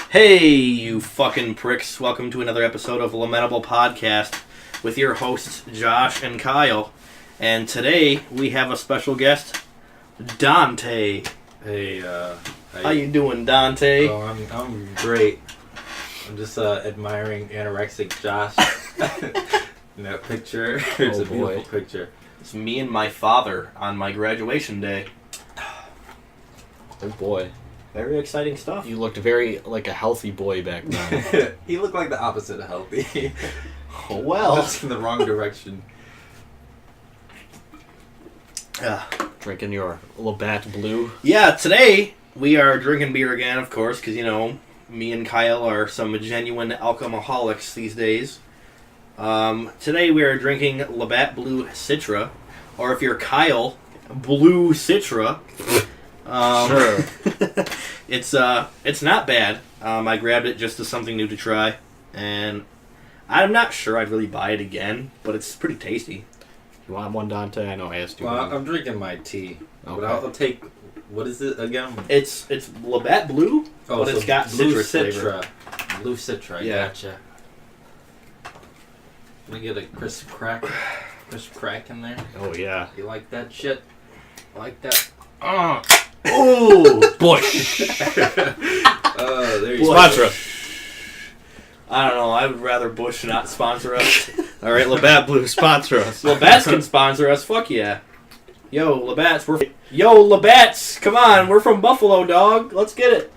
Hey, you fucking pricks. Welcome to another episode of Lamentable Podcast with your hosts, Josh and Kyle. And today, we have a special guest, Dante. Hey, how you doing, Dante? Oh, I'm great. I'm just admiring anorexic Josh in that picture. It's a beautiful picture. It's me and my father on my graduation day. Oh boy. Very exciting stuff. You looked very like a healthy boy back then. He looked like the opposite of healthy. Well. That's in the wrong direction. Drinking your Labatt Blue. Yeah, today we are drinking beer again, of course, because, you know, me and Kyle are some genuine alcoholics these days. Today we are drinking Labatt Blue Citra, or if you're Kyle, Blue Citra. Sure. It's not bad. I grabbed it just as something new to try, and I'm not sure I'd really buy it again, but it's pretty tasty. You want one, Dante? I know I asked you. Well, I'm drinking my tea. Okay. But I'll take... What is it again? It's Labatt Blue, but so it's got Blue citrus flavor. Blue Citra, Yeah. Gotcha. Let me get a crisp crack in there. Oh yeah. You like that shit? I like that. Oh, Buschhhhh. There you go. Sponsor us. I don't know. I would rather Busch not sponsor us. All right, Labatt Blue, sponsor us. Labatt's can sponsor us. Fuck yeah. Yo, Labatt's. Yo, Labatt's. Come on. We're from Buffalo, dog. Let's get it.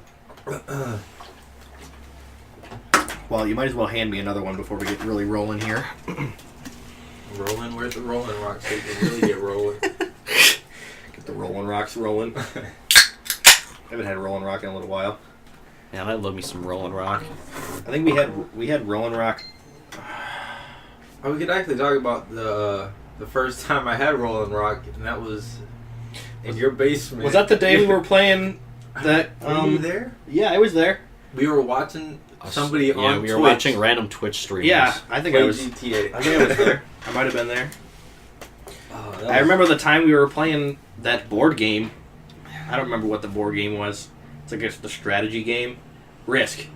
Well, you might as well hand me another one before we get really rolling here. Rolling? Where's the Rolling Rock so you can really get rolling? Get the Rolling Rocks rolling. I haven't had Rolling Rock in a little while. Man, I love me some Rolling Rock. I think we had Rolling Rock. We could actually talk about the first time I had Rolling Rock, and that was in your basement. Was that the day we were playing that? Were you there? Yeah, I was there. We were watching somebody on we were Twitch watching random Twitch streams. Yeah, I think play I was. GTA. I think I was there. I might have been there. Oh, I remember the time we were playing that board game. I don't remember what the board game was. It's like the strategy game. Risk.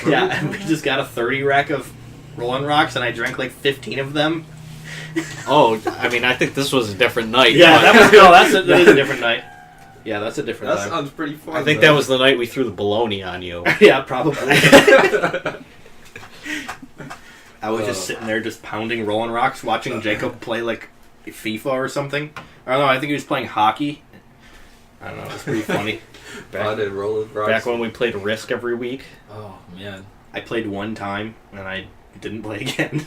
Yeah, and we just got a 30 rack of Rolling Rocks, and I drank like 15 of them. Oh, I mean, I think this was a different night. Yeah, that is a different night. Yeah, that's a different That time. sounds pretty fun. I think that was the night we threw the baloney on you. Yeah, probably. I was just sitting there just pounding Rolling Rocks, watching Jacob play like FIFA or something. I don't know, I think he was playing hockey. I don't know, it was pretty funny. Back when we played Risk every week. Oh, man. I played one time, and I didn't play again.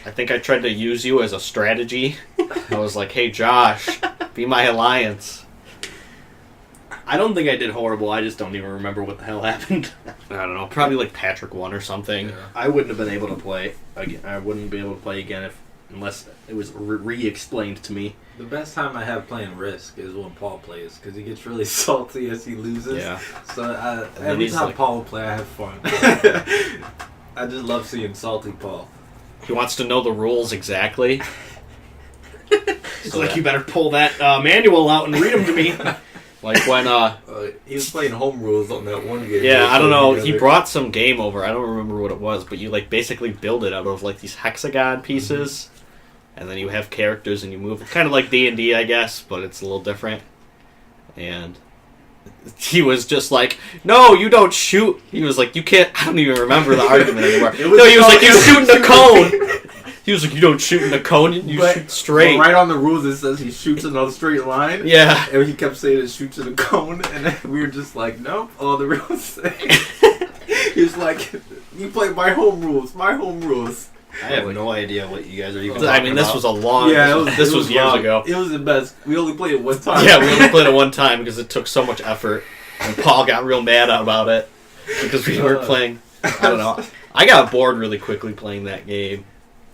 I think I tried to use you as a strategy. I was like, hey, Josh, be my alliance. I don't think I did horrible, I just don't even remember what the hell happened. I don't know, probably like Patrick won or something. Yeah. I wouldn't have been able to play again. I wouldn't be able to play again unless it was re-explained to me. The best time I have playing Risk is when Paul plays, because he gets really salty as he loses. Yeah. So every time like, Paul will play, I have fun. I just love seeing salty Paul. He wants to know the rules exactly. It's like, you better pull that manual out and read them to me. Like when, he was playing home rules on that one game. yeah, I don't know, he brought some game over, I don't remember what it was, but you like basically build it out of like these hexagon pieces, and then you have characters and you move, kind of like D&D, I guess, but it's a little different. And he was just like, no, you don't shoot. He was like, you can't, I don't even remember the argument anymore. He was like, you shoot in the cone. He was like, you don't shoot in the cone, you shoot straight. Right on the rules it says he shoots in a straight line. Yeah. And he kept saying it shoots in a cone, and then we were just like, nope, all the rules say. He was like, you play my home rules. I have no idea what you guys are even talking I mean, this about. was a long, this was years ago. It was the best. We only played it one time. Yeah, we only played it one time because it took so much effort, and Paul got real mad about it because we weren't playing. I don't know. I got bored really quickly playing that game.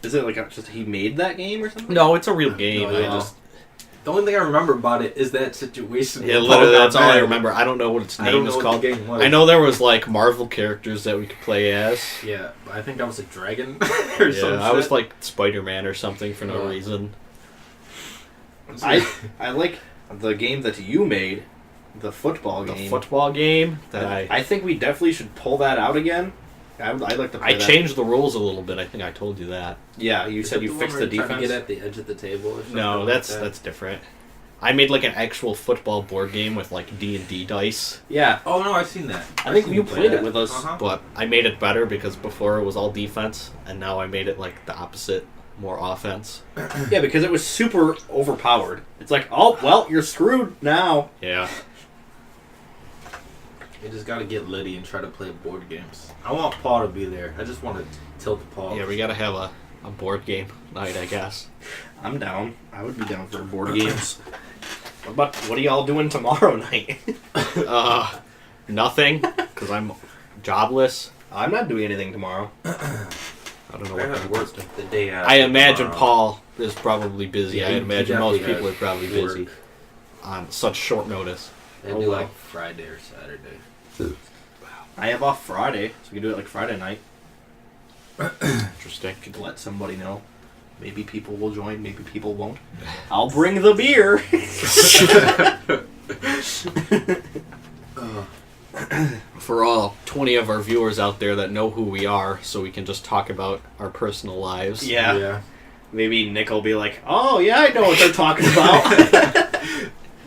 Is it like just he made that game or something? No, it's a real game. No. The only thing I remember about it is that situation. Yeah, literally, that's all I remember. I don't know what its name is what called. the game was. I know there was like Marvel characters that we could play as. Yeah, I think I was a dragon or something. I was like Spider-Man or something for no reason. I like the game that you made, The football game. The football game that I think we definitely should pull that out again. I'd like to play that. I changed the rules a little bit. I think I told you that. Yeah, you said you fixed the defense. Trying to get at the edge of the table or something? No, like that's different. I made like an actual football board game with like D&D dice. Yeah. Oh no, I've seen that. I think you played it with us. But I made it better because before it was all defense, and now I made it like the opposite, more offense. Yeah, because it was super overpowered. It's like, oh, well, you're screwed now. Yeah. You just gotta get Liddy and try to play board games. I want Paul to be there. I just want to tilt Paul. Yeah, we gotta have a board game night, I guess. I'm down. I would be down for board games. What are y'all doing tomorrow night? Nothing, because I'm jobless. I'm not doing anything tomorrow. I don't know I what have work the day after. I imagine tomorrow. Paul is probably busy. Yeah, I he imagine most definitely people are has probably work. busy on such short notice. They do like Friday or Saturday. I have off Friday, so we can do it like Friday night. Interesting. Could let somebody know. Maybe people will join, maybe people won't. I'll bring the beer! For all 20 of our viewers out there that know who we are, so we can just talk about our personal lives. Yeah. Maybe Nick will be like, oh, yeah, I know what they're talking about.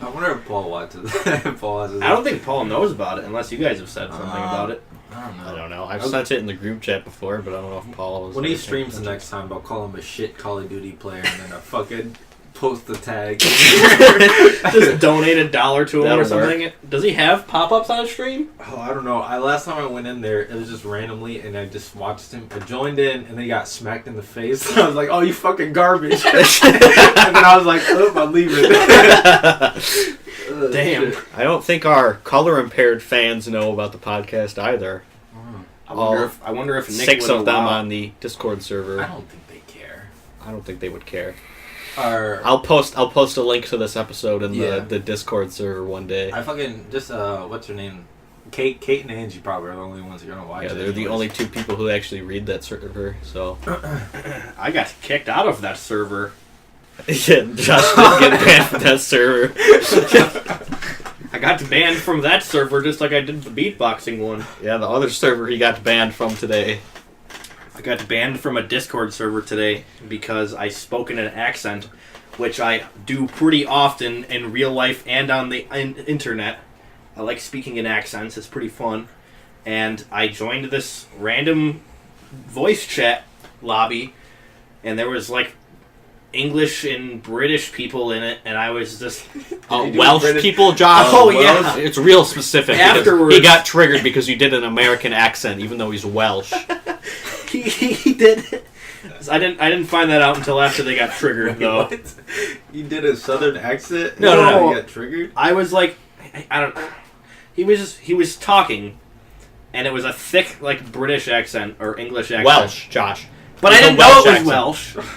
I wonder if Paul watches. I don't think Paul knows about it, unless you guys have said something about it. I don't know. I've sent it in the group chat before, but I don't know if Paul was... When he streams the next time, I'll call him a shit Call of Duty player and then a fucking post the tag. Just donate $1 to him That'll or something. Does he have pop-ups on his stream? Oh, I don't know. Last time I went in there, it was just randomly, and I just watched him. I joined in, and then he got smacked in the face. I was like, oh, you fucking garbage. And then I was like, oh, I'm leaving. Damn. I don't think our color-impaired fans know about the podcast either. I wonder if Nick 6 would of them allow- on the Discord server. I don't think they care. I don't think they would care. I'll I'll post a link to this episode in Yeah. the Discord server one day. I fucking just what's her name? Kate and Angie probably are the only ones who are gonna watch Yeah, it. they're the anyways. only 2 people who actually read that server. So I got kicked out of that server. yeah, Josh did get banned from that server. I got banned from that server just like I did the beatboxing one. Yeah, the other server he got banned from today. I got banned from a Discord server today because I spoke in an accent, which I do pretty often in real life and on the internet. I like speaking in accents. It's pretty fun. And I joined this random voice chat lobby, and there was like English and British people in it, and I was just... Welsh British- people, Josh. Oh, yeah. It's real specific. because Afterwards. He got triggered because you did an American accent, even though he's Welsh. he did. I didn't find that out until after they got triggered, though. What? You did a southern accent? No. You got triggered? I was like, I don't. He was talking, and it was a thick like British accent or English accent. Welsh, Josh. But It I was a didn't know it was Welsh Welsh,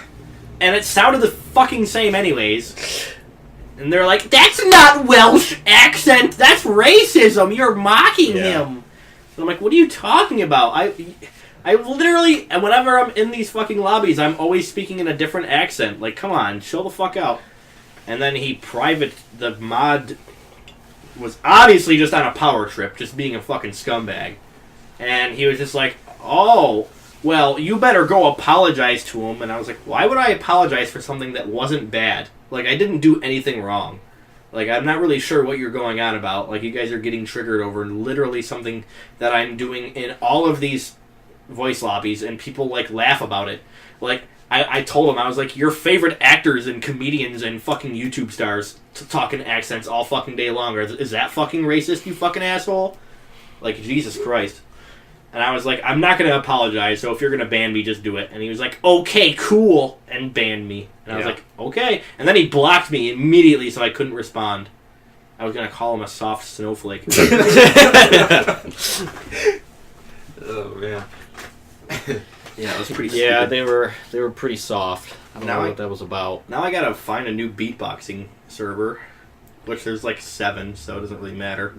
and it sounded the fucking same anyways. And they're like, "That's not Welsh accent. That's racism. You're mocking him." And I'm like, "What are you talking about? I literally, and whenever I'm in these fucking lobbies, I'm always speaking in a different accent. Like, come on, chill the fuck out." And then the mod was obviously just on a power trip, just being a fucking scumbag. And he was just like, "Oh, well, you better go apologize to him." And I was like, why would I apologize for something that wasn't bad? Like, I didn't do anything wrong. Like, I'm not really sure what you're going on about. Like, you guys are getting triggered over literally something that I'm doing in all of these voice lobbies, and people, like, laugh about it. Like, I told him, I was like, your favorite actors and comedians and fucking YouTube stars talking accents all fucking day long. Is that fucking racist, you fucking asshole? Like, Jesus Christ. And I was like, I'm not going to apologize, so if you're going to ban me, just do it. And he was like, okay, cool, and banned me. And I was like, okay. And then he blocked me immediately, so I couldn't respond. I was going to call him a soft snowflake. Oh, man. Yeah, it was pretty stupid. Yeah, they were pretty soft. I don't know what that was about. Now I got to find a new beatboxing server, which there's like 7, so it doesn't really matter.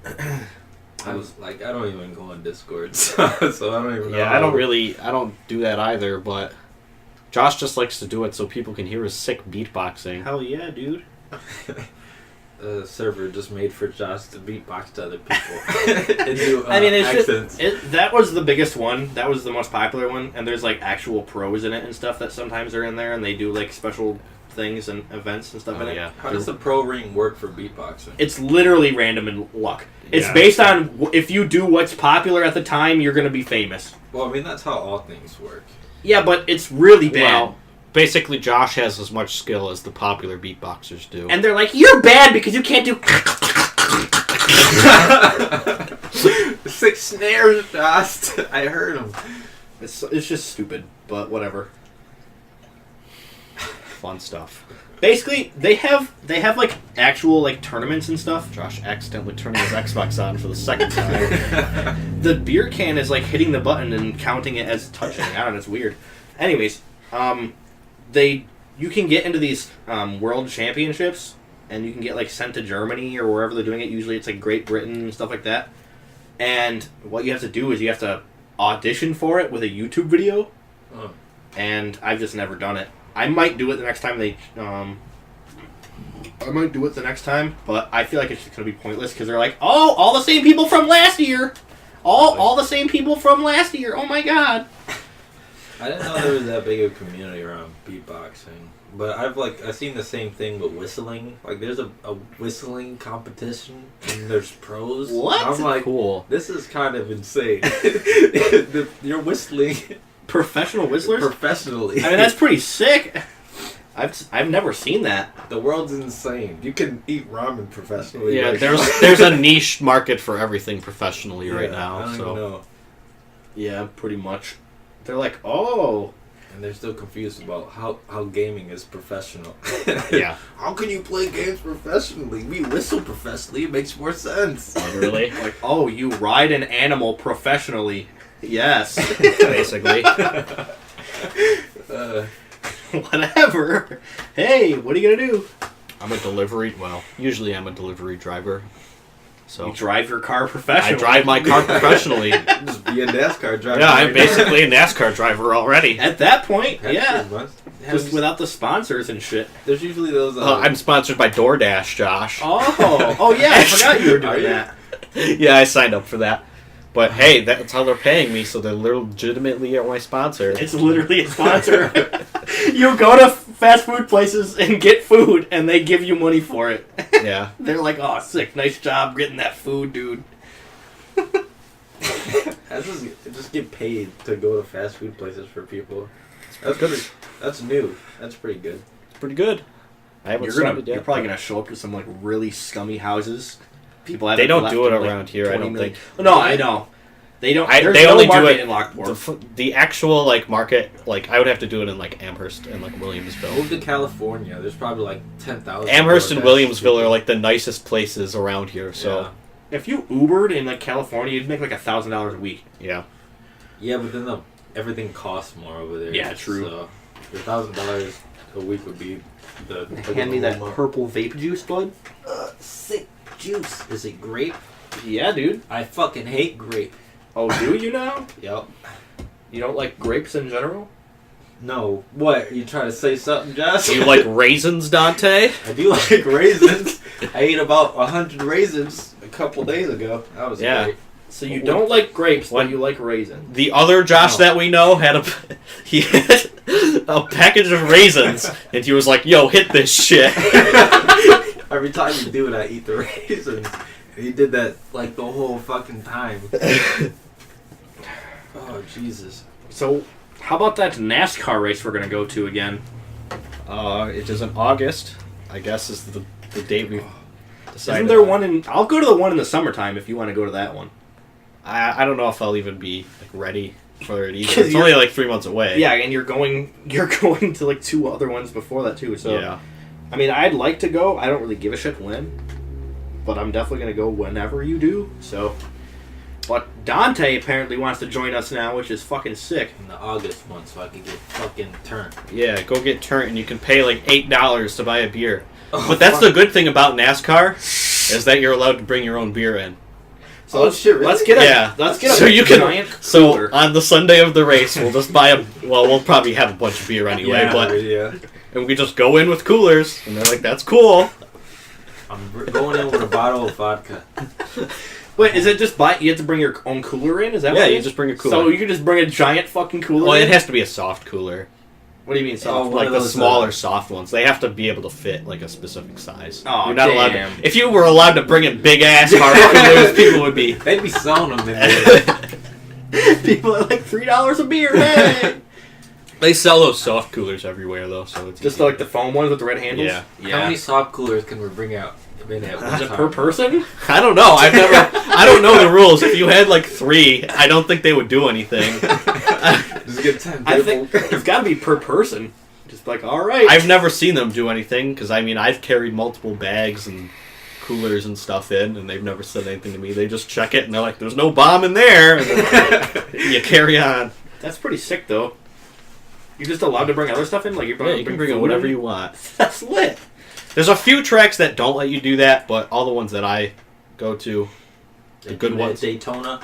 I don't even go on Discord, so I don't even know. Yeah, I don't do that either, but Josh just likes to do it so people can hear his sick beatboxing. Hell yeah, dude. server just made for Josh to beatbox to other people. And do, I mean, it's accents. that was the biggest one. That was the most popular one. And there's like actual pros in it and stuff that sometimes are in there, and they do like special things and events and stuff in it. Yeah. How does the pro ring work for beatboxing? It's literally random and luck. It's Yeah. based on if you do what's popular at the time, you're going to be famous. Well, I mean, that's how all things work. Yeah, but it's really bad. Well, basically, Josh has as much skill as the popular beatboxers do. And they're like, you're bad because you can't do... 6 snares, Josh. I heard him. It's just stupid, but whatever. Fun stuff. Basically, they have like actual like tournaments and stuff. Josh accidentally turning his Xbox on for the second time. The beer can is like hitting the button and counting it as touching. I don't know, it's weird. Anyways, you can get into these world championships, and you can get like sent to Germany or wherever they're doing it. Usually, it's like Great Britain and stuff like that. And what you have to do is you have to audition for it with a YouTube video. Oh. And I've just never done it. I might do it the next time I might do it the next time, but I feel like it's just gonna be pointless because they're like, oh, all the same people from last year, all the same people from last year. Oh my god! I didn't know there was that big of a community around beatboxing, but I've seen the same thing with whistling. Like there's a whistling competition and there's pros. What? I'm like, Cool. this is kind of insane. You're whistling Professional whistlers. professionally. I mean, that's pretty sick. I've never seen that. The world's insane. You can eat ramen professionally. Yeah, like- there's a niche market for everything professionally right Yeah, now. I don't even So know. Yeah, pretty much. They're like, oh, And they're still confused about how gaming is professional. yeah, How can you play games professionally? We whistle professionally. It makes more sense. literally, like oh, you ride an animal professionally. Yes. basically. Whatever. Hey, what are you gonna do? I'm a delivery. Well, usually I'm a delivery driver. So You drive your car I professionally. drive my car professionally. Just be a NASCAR driver. Yeah, I'm right basically a NASCAR driver already. At that point, now. yeah. Pretty much. Just without the sponsors and shit. There's usually those. I'm sponsored by DoorDash, Josh. Oh yeah, I forgot you were doing Are you? that. Yeah, I signed up for that. But hey, that's how they're paying me, so they legitimately are my sponsor. It's literally a sponsor. You go to fast food places and get food, and they give you money for it. Yeah. They're like, oh, sick, nice job getting that food, dude. I just get paid to go to fast food places for people. That's new. That's pretty good. It's pretty good. I haven't started yet. You're probably gonna show up to some like really scummy houses. People They haven't don't left do it in, like, around here, I 20 don't million. think. No, I know. They don't. There's They no only do market it in Lockport. the actual like market. Like I would have to do it in like Amherst and like Williamsville. Move to California. There's probably like 10,000. Amherst and DoorDash Williamsville people. are like the nicest places around here. So If you Ubered in like California, you'd make like $1,000 a week. yeah. Yeah, but then everything costs more over there. Yeah, true. So your $1,000 a week would be the. Hand me that purple vape juice, bud. Sick juice. Is it grape? Yeah, dude. I fucking hate grape. Oh, do you now? Yep. You don't like grapes in general? No. What? You trying to say something, Josh? Do you like raisins, Dante? I do like raisins. I ate about 100 raisins a couple days ago. That was Yeah. great. So you don't like grapes, What? but you like raisins. The other Josh No. that we know had he had a package of raisins, and he was like, "Yo, hit this shit." Every time you do it, I eat the raisins. He did that like the whole fucking time. Oh, Jesus. So, how about that NASCAR race we're gonna go to again? It is in August. I guess is the date we decided. Isn't there on. one in? I'll go to the one in the summertime if you want to go to that one. I don't know if I'll even be like ready for it either. 'Cause It's you're- only like 3 months away. Yeah, and you're going to like 2 other ones before that too. So Yeah. I mean, I'd like to go. I don't really give a shit when, but I'm definitely gonna go whenever you do. So, but Dante apparently wants to join us now, which is fucking sick. In the August one, so I could get fucking turned. Yeah, go get turned, and you can pay like $8 to buy a beer. Oh, But that's fuck. the good thing about NASCAR is that you're allowed to bring your own beer in. So Oh, let's, shit, really? let's get a Yeah. let's get a So you can- giant So cooler. on the Sunday of the race, we'll just buy we'll probably have a bunch of beer anyway, Yeah. but Yeah. and we just go in with coolers, and they're like, "That's cool." I'm going in with a bottle of vodka. Wait, is it just you have to bring your own cooler in? Is that Yeah, what it you is? just bring a cooler. So you can just bring a giant fucking cooler Well, in? it has to be a soft cooler. What do you mean soft? Oh, Like of the those, smaller soft ones. They have to be able to fit like a specific size. Oh, You're not allowed damn. to, if you were allowed to bring in big ass hard coolers, people would be... They'd be selling them in there. People are like $3 a beer, hey! They sell those soft coolers everywhere though, so it's Just easy. like the foam ones with the red handles? Yeah. How many soft coolers can we bring out? Is it per person? I don't know. I don't know the rules. If you had like 3, I don't think they would do anything. Just get 10 I people. think it's got to be per person. Just like, all right. I've never seen them do anything because I mean I've carried multiple bags and coolers and stuff in, and they've never said anything to me. They just check it and they're like, "There's no bomb in there," and then you carry on. That's pretty sick, though. You're just allowed to bring other stuff in, like Yeah, you can bring in whatever you want. That's lit. There's a few tracks that don't let you do that, but all the ones that I go to, the good ones. Daytona.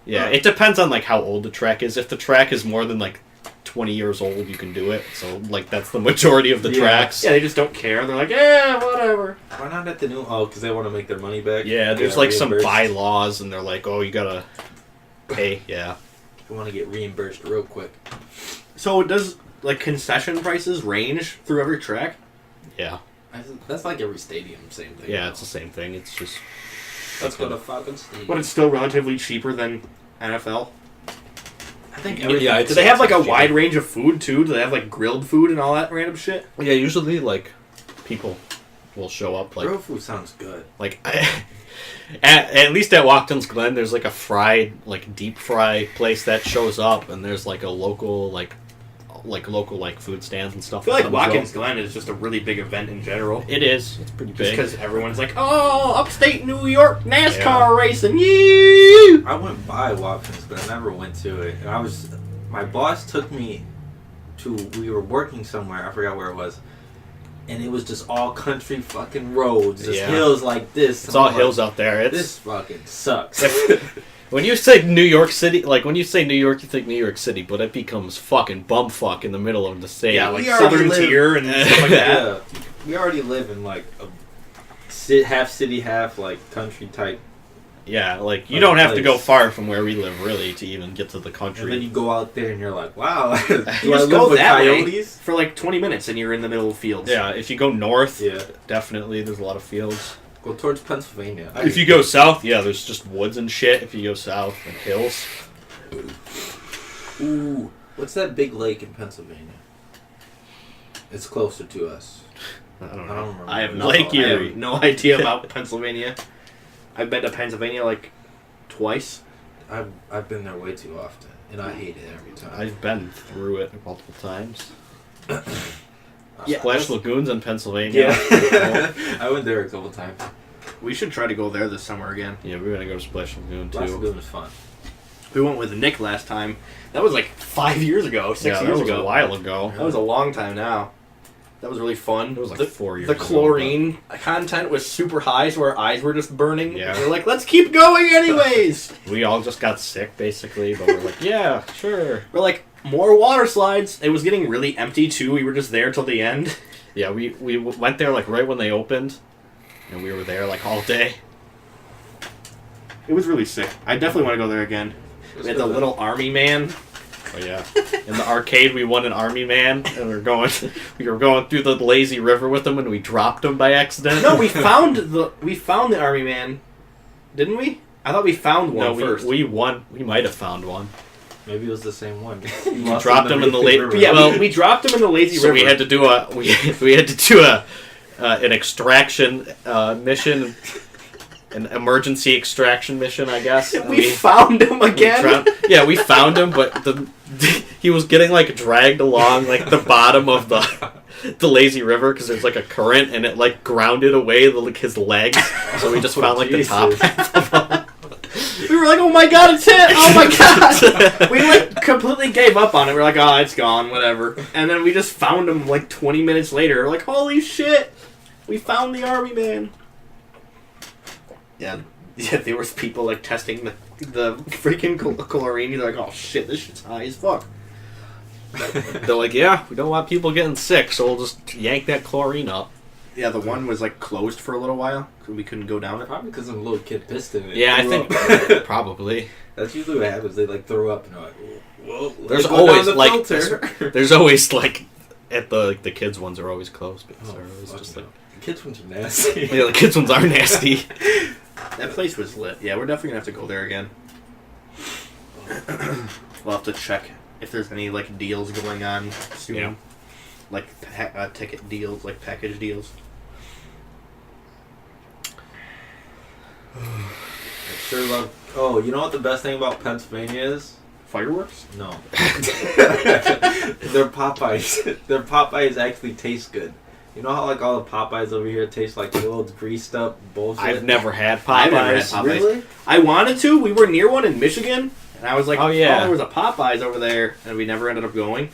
Yeah, it depends on like how old the track is. If the track is more than like 20 years old, you can do it. So like that's the majority of the tracks. Yeah, they just don't care. They're like, yeah, whatever. Why not at the new? Oh, because they want to make their money back. Yeah, They there's gotta like some reimburse. bylaws, and they're like, oh, you gotta pay. Yeah. They want to get reimbursed real quick. So does like concession prices range through every track? Yeah. That's like every stadium, same thing. Yeah, it's the same thing. It's just... Let's go to Falcon Stadium. But it's still relatively cheaper than NFL. I think Do they have like a wide range of food too? Do they have like grilled food and all that random shit? Yeah, usually like people will show up like... Grilled food sounds good. Like, at least at Watkins Glen, there's like a fried, like deep fry place that shows up, and there's like a local, like food stands and stuff. I feel like that comes Watkins up. Glen is just a really big event in general. It is. It's pretty Just big. because everyone's like, oh, upstate New York NASCAR Yeah. racing, you. I went by Watkins, but I never went to it. And my boss took me to, we were working somewhere, I forgot where it was. And it was just all country fucking roads, just Yeah. hills like this. It's all I'm like, hills out there. It's This fucking sucks. when you say New York City, like when you say New York, you think New York City, but it becomes fucking bumfuck in the middle of the state. Yeah, like We already Southern live- Tier and stuff like that. Yeah. We already live in like a half city, half like country type. Yeah, like you Like don't a have to go place. far from where we live really to even get to the And then country. you go out there and you're like, wow, do You I just live go with that way coyotes? for like 20 minutes and you're in the middle of fields. Yeah, if you go north, Yeah. definitely there's a lot of fields. Go towards Pennsylvania. If you go south, yeah, there's just woods and shit. If you go south, and hills. Ooh, what's that big lake in Pennsylvania? It's closer to us. I don't I know. don't remember. I have no, Lake I Erie. have no idea about Pennsylvania. I've been to Pennsylvania like twice. I've been there way too often, and I hate it every time. I've been through it multiple times. Yeah. Splash Lagoons in Pennsylvania. Yeah, I went there a couple times. We should try to go there this summer again. Yeah, we're gonna go to Splash Lagoon Last too. Lagoon was fun. We went with Nick last time. That was like 5 years ago, 6 Yeah, that years was ago. a while ago. That was a long time now. That was really fun. It was like the, 4 years The ago, chlorine content was super high, so our eyes were just burning. Yeah. We're like, let's keep going anyways. We all just got sick basically, but we're like, yeah, sure. We're like, more water slides. It was getting really empty too. We were just there till the end. Yeah, we went there like right when they opened, and we were there like all day. It was really sick. I definitely want to go there again. We had the little army man. Oh yeah, in the arcade we won an army man, and we were going through the lazy river with him, and we dropped him by accident. No, we found the army man, didn't we? I thought we found one no, first. we won. We might have found one. Maybe it was the same one. We dropped him in the lake. But yeah, Well, we dropped him in the lazy So river. we had to do an extraction mission, an emergency extraction mission, I guess. And we found him again. we found him, but he was getting like dragged along like the bottom of the lazy river because there's like a current and it like grounded away his legs. So we just found like the top half of him. We were like, oh my god, it's hit! Oh my god! We like completely gave up on it. We're like, oh, it's gone, whatever. And then we just found him like 20 minutes later. We're like, holy shit! We found the army man. Yeah, there was people like testing the freaking chlorine. They're like, oh shit, this shit's high as fuck. They're like, yeah, we don't want people getting sick, so we'll just yank that chlorine up. Yeah, the one was like closed for a little while, so we couldn't go down it. Probably because some little kid pissed in it. Yeah, I Threw think up. probably. That's usually what happens. They like throw up and they're like, "Whoa!" There's Go always down the like filter. there's always like at the kids ones are always closed because they're always fuck just no. like The kids ones are nasty. yeah, the kids ones are nasty. That place was lit. Yeah, we're definitely gonna have to go there again. We'll have to check if there's any like deals going on soon, Yeah. like ticket deals, like package deals. I sure love. Oh, you know what the best thing about Pennsylvania is? Fireworks? No. Their Popeyes. Their Popeyes actually taste good. You know how like all the Popeyes over here taste like little greased up bullshit? I've never had Popeyes. I've never had Popeyes. Really? I wanted to. We were near one in Michigan, and I was like, Oh, yeah. there was a Popeyes over there, and we never ended up going.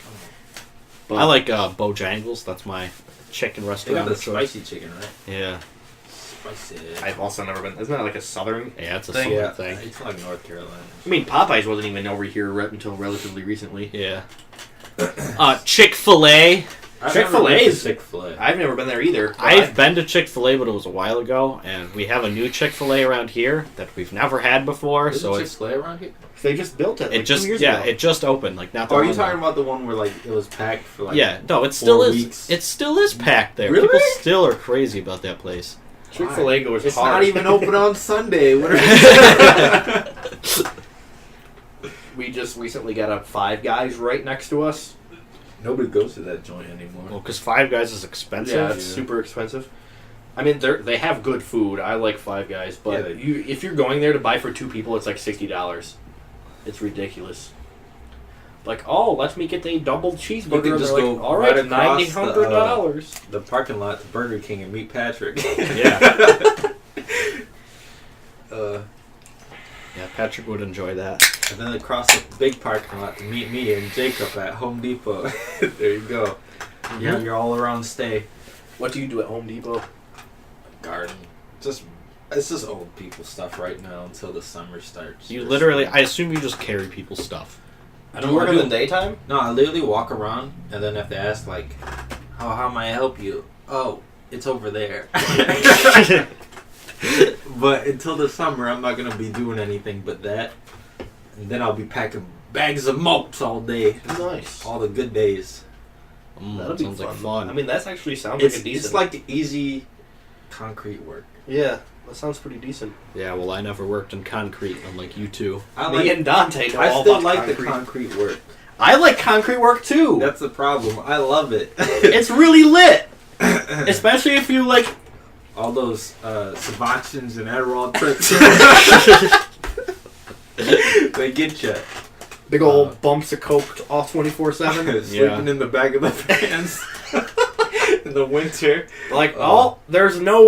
But I like Bojangles. That's my chicken They restaurant. got the of choice. spicy chicken, right? Yeah, Spicy. I've also never been. Isn't that like a southern? yeah, it's a Thing? southern Yeah, thing. it's like North Carolina. I mean, Popeyes wasn't even over here until relatively recently. Yeah. Chick-fil-A. Chick-fil-A's- Chick-fil-A. I've never been there either. but I've been to Chick-fil-A, but it was a while ago, and we have a new Chick-fil-A around here that we've never had before. Is So there it's Chick-fil-A around here? They just built it. Like it just 2 years yeah, ago. it just opened like not that Or are you long talking ago. about the one where like it was packed for like? Yeah, no, it still 4 is. weeks? It still is packed there. Really? People still are crazy about that place. Chick-fil-A goes It's hard. not even open on Sunday. What are We just recently got a Five Guys right next to us. Nobody goes to that joint anymore. Well, because Five Guys is expensive. Yeah, it's super expensive. I mean, they have good food. I like Five Guys, but Yeah, they- if you're going there to buy for 2 people, it's like $60. It's ridiculous. Like, oh, let me get a double cheeseburger. You can And just they're go like, all right, right across $900. The parking lot to Burger King and meet Patrick. Yeah. uh, Yeah, Patrick would enjoy that. and then across the big parking lot to meet me and Jacob at Home Depot. There you go. You have your all around stay. What do you do at Home Depot? Garden. It's just old people stuff right now until the summer starts. You literally, I assume you just carry people's stuff. I Do you work in the daytime? No, I literally walk around, and then if they ask, like, oh, how may I help you? Oh, it's over there. But until the summer, I'm not going to be doing anything but that. And then I'll be packing bags of mops all day. Nice. All the good days. That'll That be sounds fun. like fun. I mean, that actually sounds It's, like a decent. it's like easy concrete work. Yeah, that sounds pretty decent. Yeah, well, I never worked in concrete, unlike you two. Me and Dante know I all still about like concrete. the concrete work. I like concrete work too. That's the problem. I love it. It's really lit, especially if you like. All those Suboxones and Adderall trips. They get you. Big old bumps of coke all 24/7. Sleeping in the back of the vans in the winter. Like, oh, there's no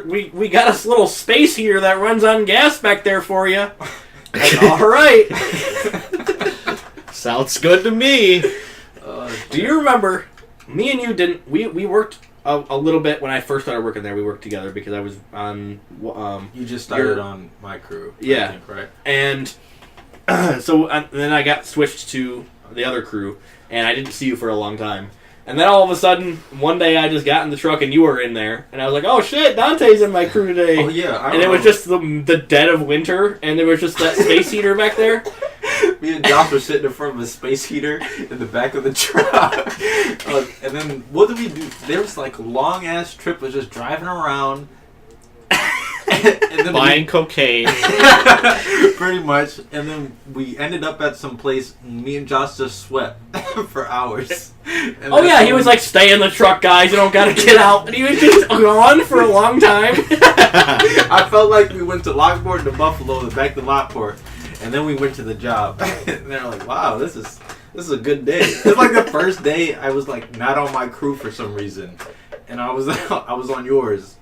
we got a little space heater that runs on gas back there for you. Like, all right. Sounds good to me. Do you remember? Me and you didn't. We worked a little bit when I first started working there. We worked together because I was on. You just started on my crew. Yeah. I think, right? And so then I got switched to the other crew, and I didn't see you for a long time. And then all of a sudden, one day I just got in the truck and you were in there, and I was like, "Oh shit, Dante's in my crew today." Oh yeah, And it was just the dead of winter, and there was just that space heater back there. me and Josh were sitting in front of a space heater in the back of the truck. And then what did we do? There was like a long ass trip of just driving around. And then Buying cocaine. pretty much, and then we ended up at some place. Me and Josh just sweat for hours. And Oh that's yeah, he when was like, "Stay in the truck, guys. You don't gotta get out." And he was just gone for a long time. I felt like we went to Lockport to Buffalo, then back to Lockport, and then we went to the job. And they're like, "Wow, this is a good day." It's like the first day I was like not on my crew for some reason, and I was on yours.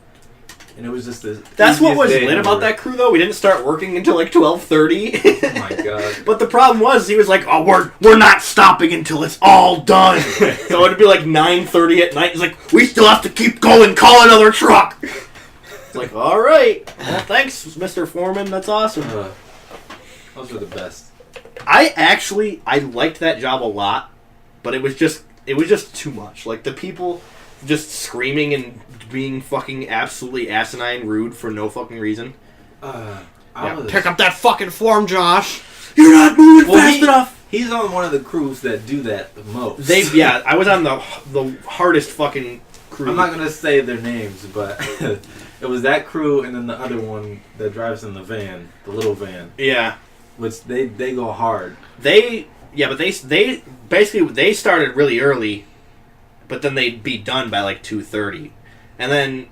And it was just the That's what was easiest day lit about ever. that crew, though. We didn't start working until like 12:30. Oh my god. But the problem was, he was like, "Oh, we're not stopping until it's all done." So it'd be like 9:30 at night. He's like, "We still have to keep going. Call another truck." It's like, all right. Well, thanks, Mr. Foreman. That's awesome. Those are the best. I liked that job a lot, but it was just too much. Like the people just screaming and being fucking absolutely asinine rude for no fucking reason. Pick up that fucking form, Josh. You're not moving fast enough. He's on one of the crews that do that the most. I was on the hardest fucking crew. I'm not gonna say their names, but it was that crew and then the other one that drives in the van, the little van. Yeah. Which they go hard. They basically they started really early, but then they'd be done by like 2:30, and then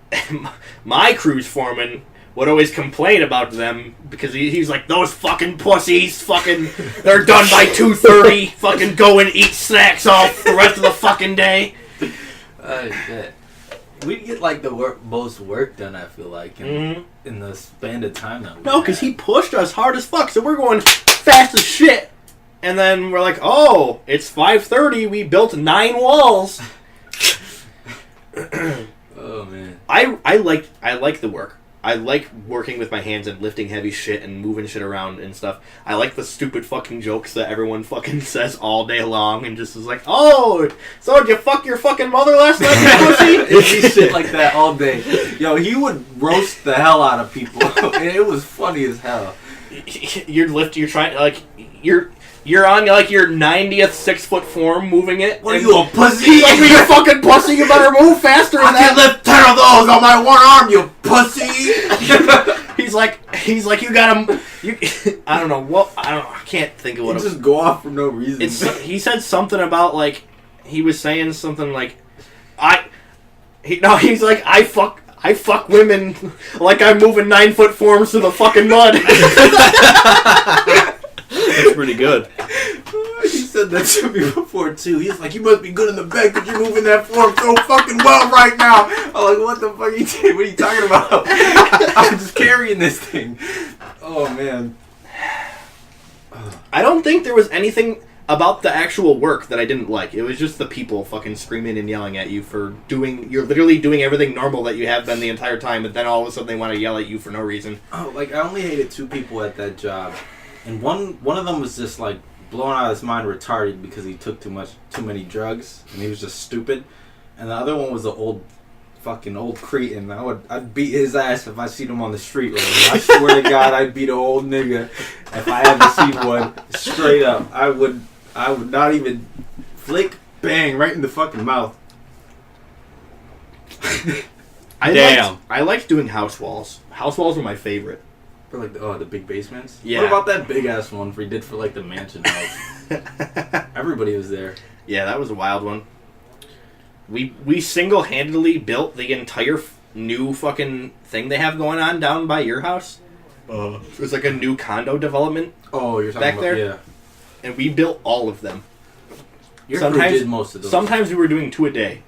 my crew's foreman would always complain about them because he's like, those fucking pussies, fucking, they're done by 2:30, fucking go and eat snacks off the rest of the fucking day. Shit. We get like the most work done, I feel like, in the span of time that we No, because he pushed us hard as fuck, so we're going fast as shit. And then we're like, oh, it's 5:30, we built 9 walls. Oh, man. I like the work. I like working with my hands and lifting heavy shit and moving shit around and stuff. I like the stupid fucking jokes that everyone fucking says all day long and just is like, oh, so did you fuck your fucking mother last night, you pussy? It'd be shit like that all day. Yo, he would roast the hell out of people. And it was funny as hell. You're on like your 90th 6-foot form moving it. What are you, a pussy? He's like, you fucking pussy, you better move faster than I can lift 10 of those on my one arm, you pussy! He's like, you got him. I don't know. I can't think of what. Just go off for no reason. He said something about like, he was saying something like, he's like, I fuck women like I'm moving 9-foot forms to the fucking mud. That's pretty good. He said that to me before too. He's like, you must be good in the bed because you're moving that form so fucking well right now. I'm like, what the fuck are you doing? What are you talking about? I'm just carrying this thing. Oh man. I don't think there was anything about the actual work that I didn't like. It was just the people fucking screaming and yelling at you for you're literally doing everything normal that you have been the entire time, but then all of a sudden they want to yell at you for no reason. Oh, like I only hated 2 people at that job. And one of them was just like blown out of his mind, retarded because he took too many drugs, and he was just stupid. And the other one was an old cretin. I'd beat his ass if I seen him on the street right now. I swear to God, I'd beat an old nigga if I had to see one. Straight up, I would not even flick, bang, right in the fucking mouth. I liked doing house walls. House walls were my favorite. For like the big basements? Yeah. What about that big ass one we did for like the mansion house? Everybody was there. Yeah, that was a wild one. We single-handedly built the entire new fucking thing they have going on down by your house. It was like a new condo development. Oh, you're talking back about there? Yeah. And we built all of them. Your crew did most of those. Sometimes we were doing 2 a day.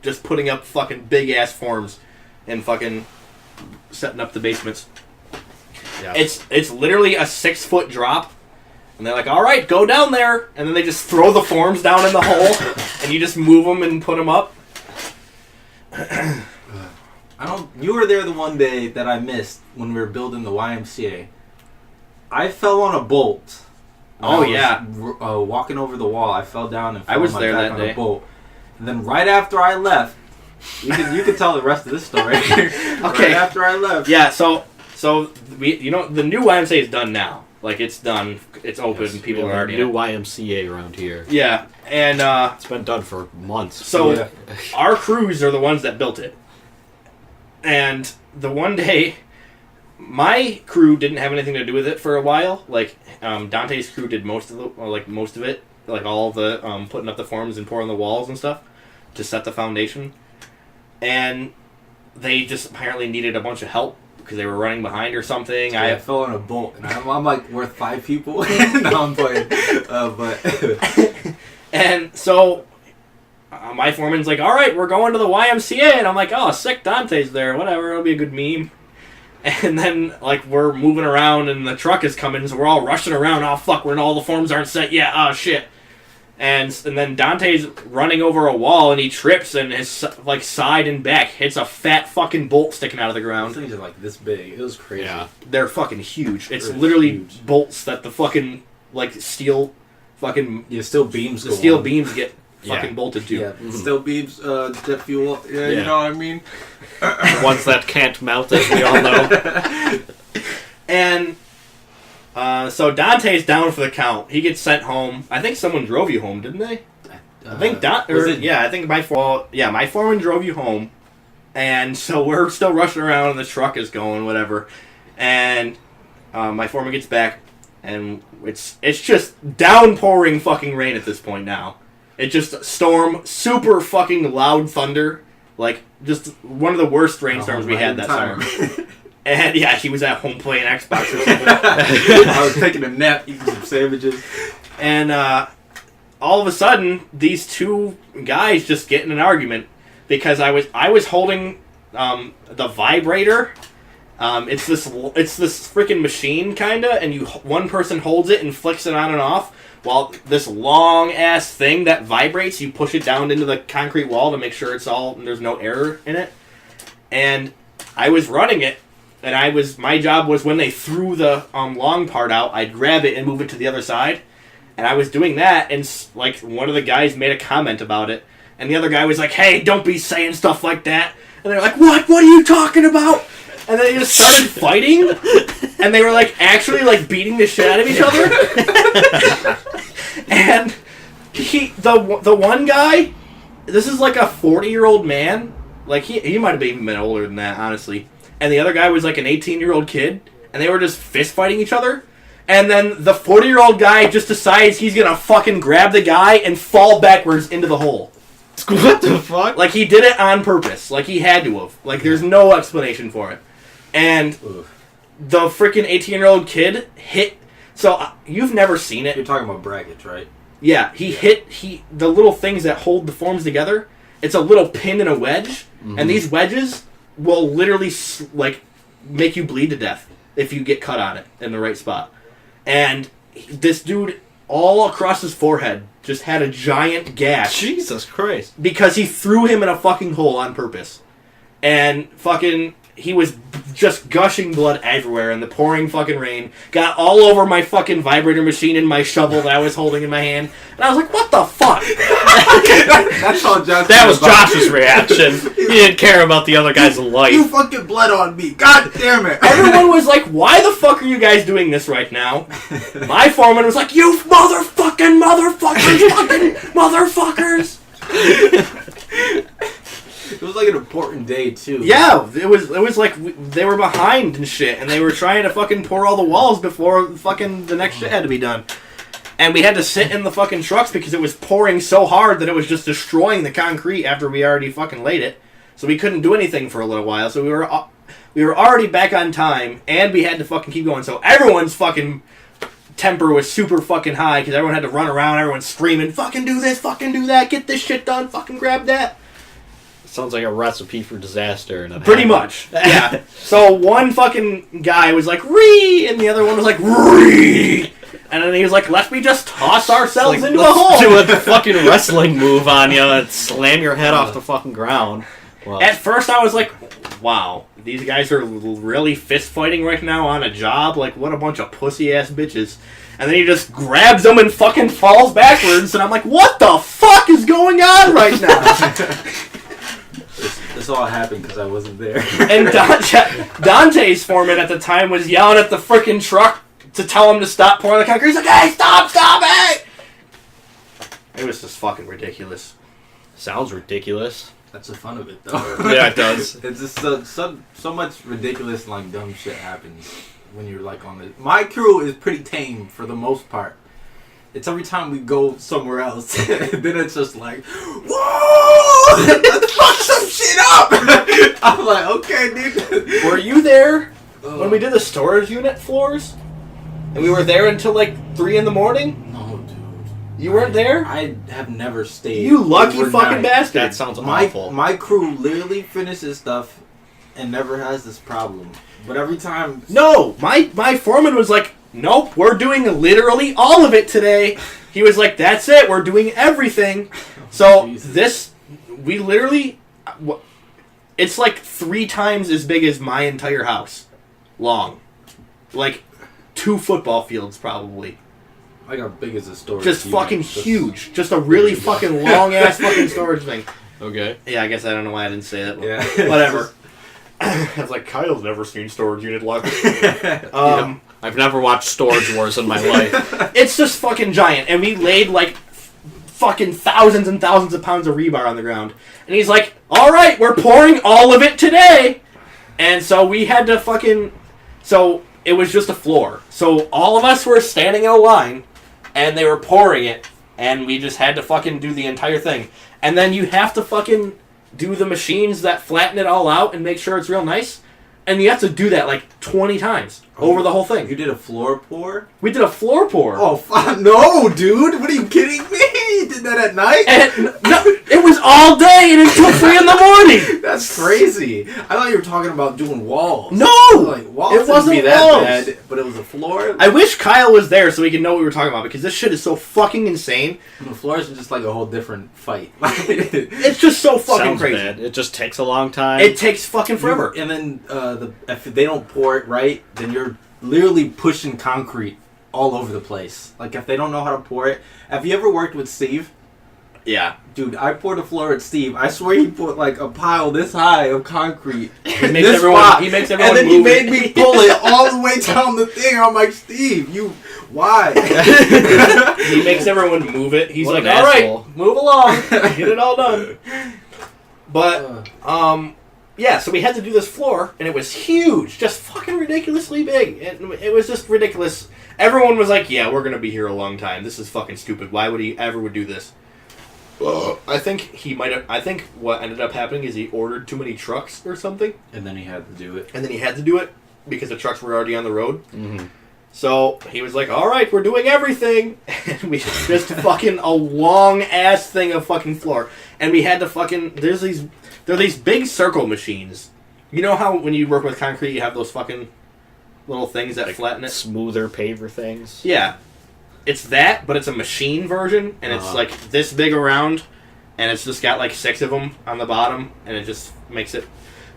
Just putting up fucking big-ass forms and fucking setting up the basements. Yeah. It's literally a 6-foot drop, and they're like, all right, go down there, and then they just throw the forms down in the hole, and you just move them and put them up. You were there the one day that I missed when we were building the YMCA. I fell on a bolt. Oh, yeah. Walking over the wall, I fell down and fell I was on my there back that on day. a bolt. And then right after I left, you can tell the rest of this story. Okay. Right after I left. Yeah, so the new YMCA is done now. Like, it's done. It's open. Yes, people we are have already a new in it. YMCA around here. Yeah, and it's been done for months. So Yeah. our crews are the ones that built it. And the one day, my crew didn't have anything to do with it for a while. Like, Dante's crew did most of it, like all of the putting up the forms and pouring the walls and stuff to set the foundation. And they just apparently needed a bunch of help because they were running behind or something. I fell on a bolt, and I'm like worth 5 people. No, I'm playing. But and so my foreman's like, all right, we're going to the YMCA. And I'm like, oh, sick, Dante's there. Whatever, it'll be a good meme. And then, like, we're moving around, and the truck is coming, so we're all rushing around. Oh, fuck, all the forms aren't set yet. Oh, shit. And then Dante's running over a wall, and he trips, and his, like, side and back hits a fat fucking bolt sticking out of the ground. these things are like this big. It was crazy. Yeah. They're fucking huge. It's They're literally huge. bolts that the fucking, like, steel fucking... Yeah, steel beams. The go steel on. beams get fucking bolted to. Yeah, still beeps jet fuel. Yeah, you know what I mean? Ones that can't melt, as we all know. And so Dante's down for the count. He gets sent home. I think someone drove you home, didn't they? I think I think my foreman drove you home. And so we're still rushing around and the truck is going, whatever. And my foreman gets back, and it's just downpouring fucking rain at this point now. It's just storm, super fucking loud thunder. Like, just one of the worst rainstorms we had that summer. And yeah, he was at home playing Xbox or something. I was taking a nap, eating some sandwiches. And all of a sudden, these two guys just get in an argument. Because I was holding the vibrator. It's this freaking machine kinda, and one person holds it and flicks it on and off, while this long ass thing that vibrates, you push it down into the concrete wall to make sure there's no error in it. And I was running it, and my job was when they threw the long part out, I'd grab it and move it to the other side. And I was doing that, and like one of the guys made a comment about it. And the other guy was like, hey, don't be saying stuff like that. And they're like, what? What are you talking about? And then they just started fighting. And they were like actually like beating the shit out of each other. And the one guy, this is like a 40-year-old man. Like he might have even been older than that, honestly. And the other guy was like an 18-year-old kid. And they were just fist fighting each other. And then the 40-year-old guy just decides he's gonna fucking grab the guy and fall backwards into the hole. What the fuck? Like, he did it on purpose. Like, he had to have. Like, there's no explanation for it. And the freaking 18-year-old kid hit... So, you've never seen it. You're talking about brackets, right? Yeah, he hit... The little things that hold the forms together, it's a little pin and a wedge. Mm-hmm. And these wedges will literally, like, make you bleed to death if you get cut on it in the right spot. And this dude, all across his forehead, just had a giant gash. Jesus Christ. Because he threw him in a fucking hole on purpose. And fucking... He was just gushing blood everywhere, and the pouring fucking rain got all over my fucking vibrator machine and my shovel that I was holding in my hand. And I was like, what the fuck? That's all Josh. That was Josh's reaction. He didn't care about the other guy's life. You fucking bled on me. God damn it. Everyone was like, why the fuck are you guys doing this right now? My foreman was like, you fucking motherfuckers. It was like an important day too. Yeah, it was like they were behind and shit, and they were trying to fucking pour all the walls before fucking the next shit had to be done. And we had to sit in the fucking trucks because it was pouring so hard that it was just destroying the concrete after we already fucking laid it. So we couldn't do anything for a little while. So we were already back on time, and we had to fucking keep going. So everyone's fucking temper was super fucking high because everyone had to run around, everyone's screaming, fucking do this, fucking do that, get this shit done, fucking grab that. Sounds like a recipe for disaster. Pretty much, yeah. So one fucking guy was like, "Ree!" and the other one was like, "Ree!" And then he was like, "Let me just toss ourselves into a hole." Do a fucking wrestling move on you and slam your head off the fucking ground. Well, at first I was like, wow, these guys are really fist fighting right now on a job? Like, what a bunch of pussy-ass bitches. And then he just grabs them and fucking falls backwards, and I'm like, what the fuck is going on right now? This all happened because I wasn't there. And Dante's foreman at the time was yelling at the freaking truck to tell him to stop pouring the concrete. He's like, hey, stop it! It was just fucking ridiculous. Sounds ridiculous. That's the fun of it, though. Yeah, it does. It's just so much ridiculous, like, dumb shit happens when you're, like, on the... My crew is pretty tame for the most part. It's every time we go somewhere else, and then it's just like, whoa! Let's fuck some shit up! I'm like, okay, dude. Were you there when we did the storage unit floors? And we were there until like 3 in the morning? No, dude. You weren't there? I have never stayed. You lucky overnight. fucking bastard. That sounds awful. My crew literally finishes stuff and never has this problem. But every time... No! My foreman was like, nope, we're doing literally all of it today. He was like, that's it, we're doing everything. So Jesus. we literally, it's like 3 times as big as my entire house. Long. Like 2 football fields, probably. Like how big is the storage? Just unit? fucking huge. Just a really fucking long ass fucking storage thing. Okay. Yeah, I guess I don't know why I didn't say that. But Yeah. whatever. I was like, Kyle's never seen storage unit luck. I've never watched Storage Wars in my life. It's just fucking giant, and we laid like fucking thousands and thousands of pounds of rebar on the ground. And he's like, all right, we're pouring all of it today. And so we had to fucking... So it was just a floor. So all of us were standing in a line, and they were pouring it, and we just had to fucking do the entire thing. And then you have to fucking do the machines that flatten it all out and make sure it's real nice. And you have to do that like 20 times over the whole thing. You did a floor pour? We did a floor pour. Oh, fuck. No, dude. What are you kidding me? You did that at night? And no, it was all day and until 3 in the morning. That's crazy. I thought you were talking about doing walls. No! Like, walls It wasn't wouldn't be that walls. bad, but it was a floor. I wish Kyle was there so he could know what we were talking about, because this shit is so fucking insane. The floors are just like a whole different fight. It's just so fucking Sounds crazy. bad. It just takes a long time. It takes fucking forever. And then if they don't pour it right, then you're literally pushing concrete all over the place. Like, if they don't know how to pour it. Have you ever worked with Steve? Yeah. Dude, I poured a floor at Steve. I swear he put like a pile this high of concrete. He makes everyone And then he move made it. me pull it all the way down the thing. I'm like, Steve, why? He makes everyone move it. He's What like, an all right, asshole. move along. Get it all done. But, yeah, so we had to do this floor, and it was huge. Just fucking ridiculously big. It was just ridiculous. Everyone was like, yeah, we're going to be here a long time. This is fucking stupid. Why would he ever would do this? I think what ended up happening is he ordered too many trucks or something. And then he had to do it. And then he had to do it because the trucks were already on the road. Mm-hmm. So he was like, all right, we're doing everything. And we just fucking a long ass thing of fucking floor. And we had to fucking, there are these big circle machines. You know how when you work with concrete, you have those fucking little things that Like flatten it? smoother paver things. Yeah. It's that, but it's a machine version, and it's like this big around, and it's just got like 6 of them on the bottom, and it just makes it.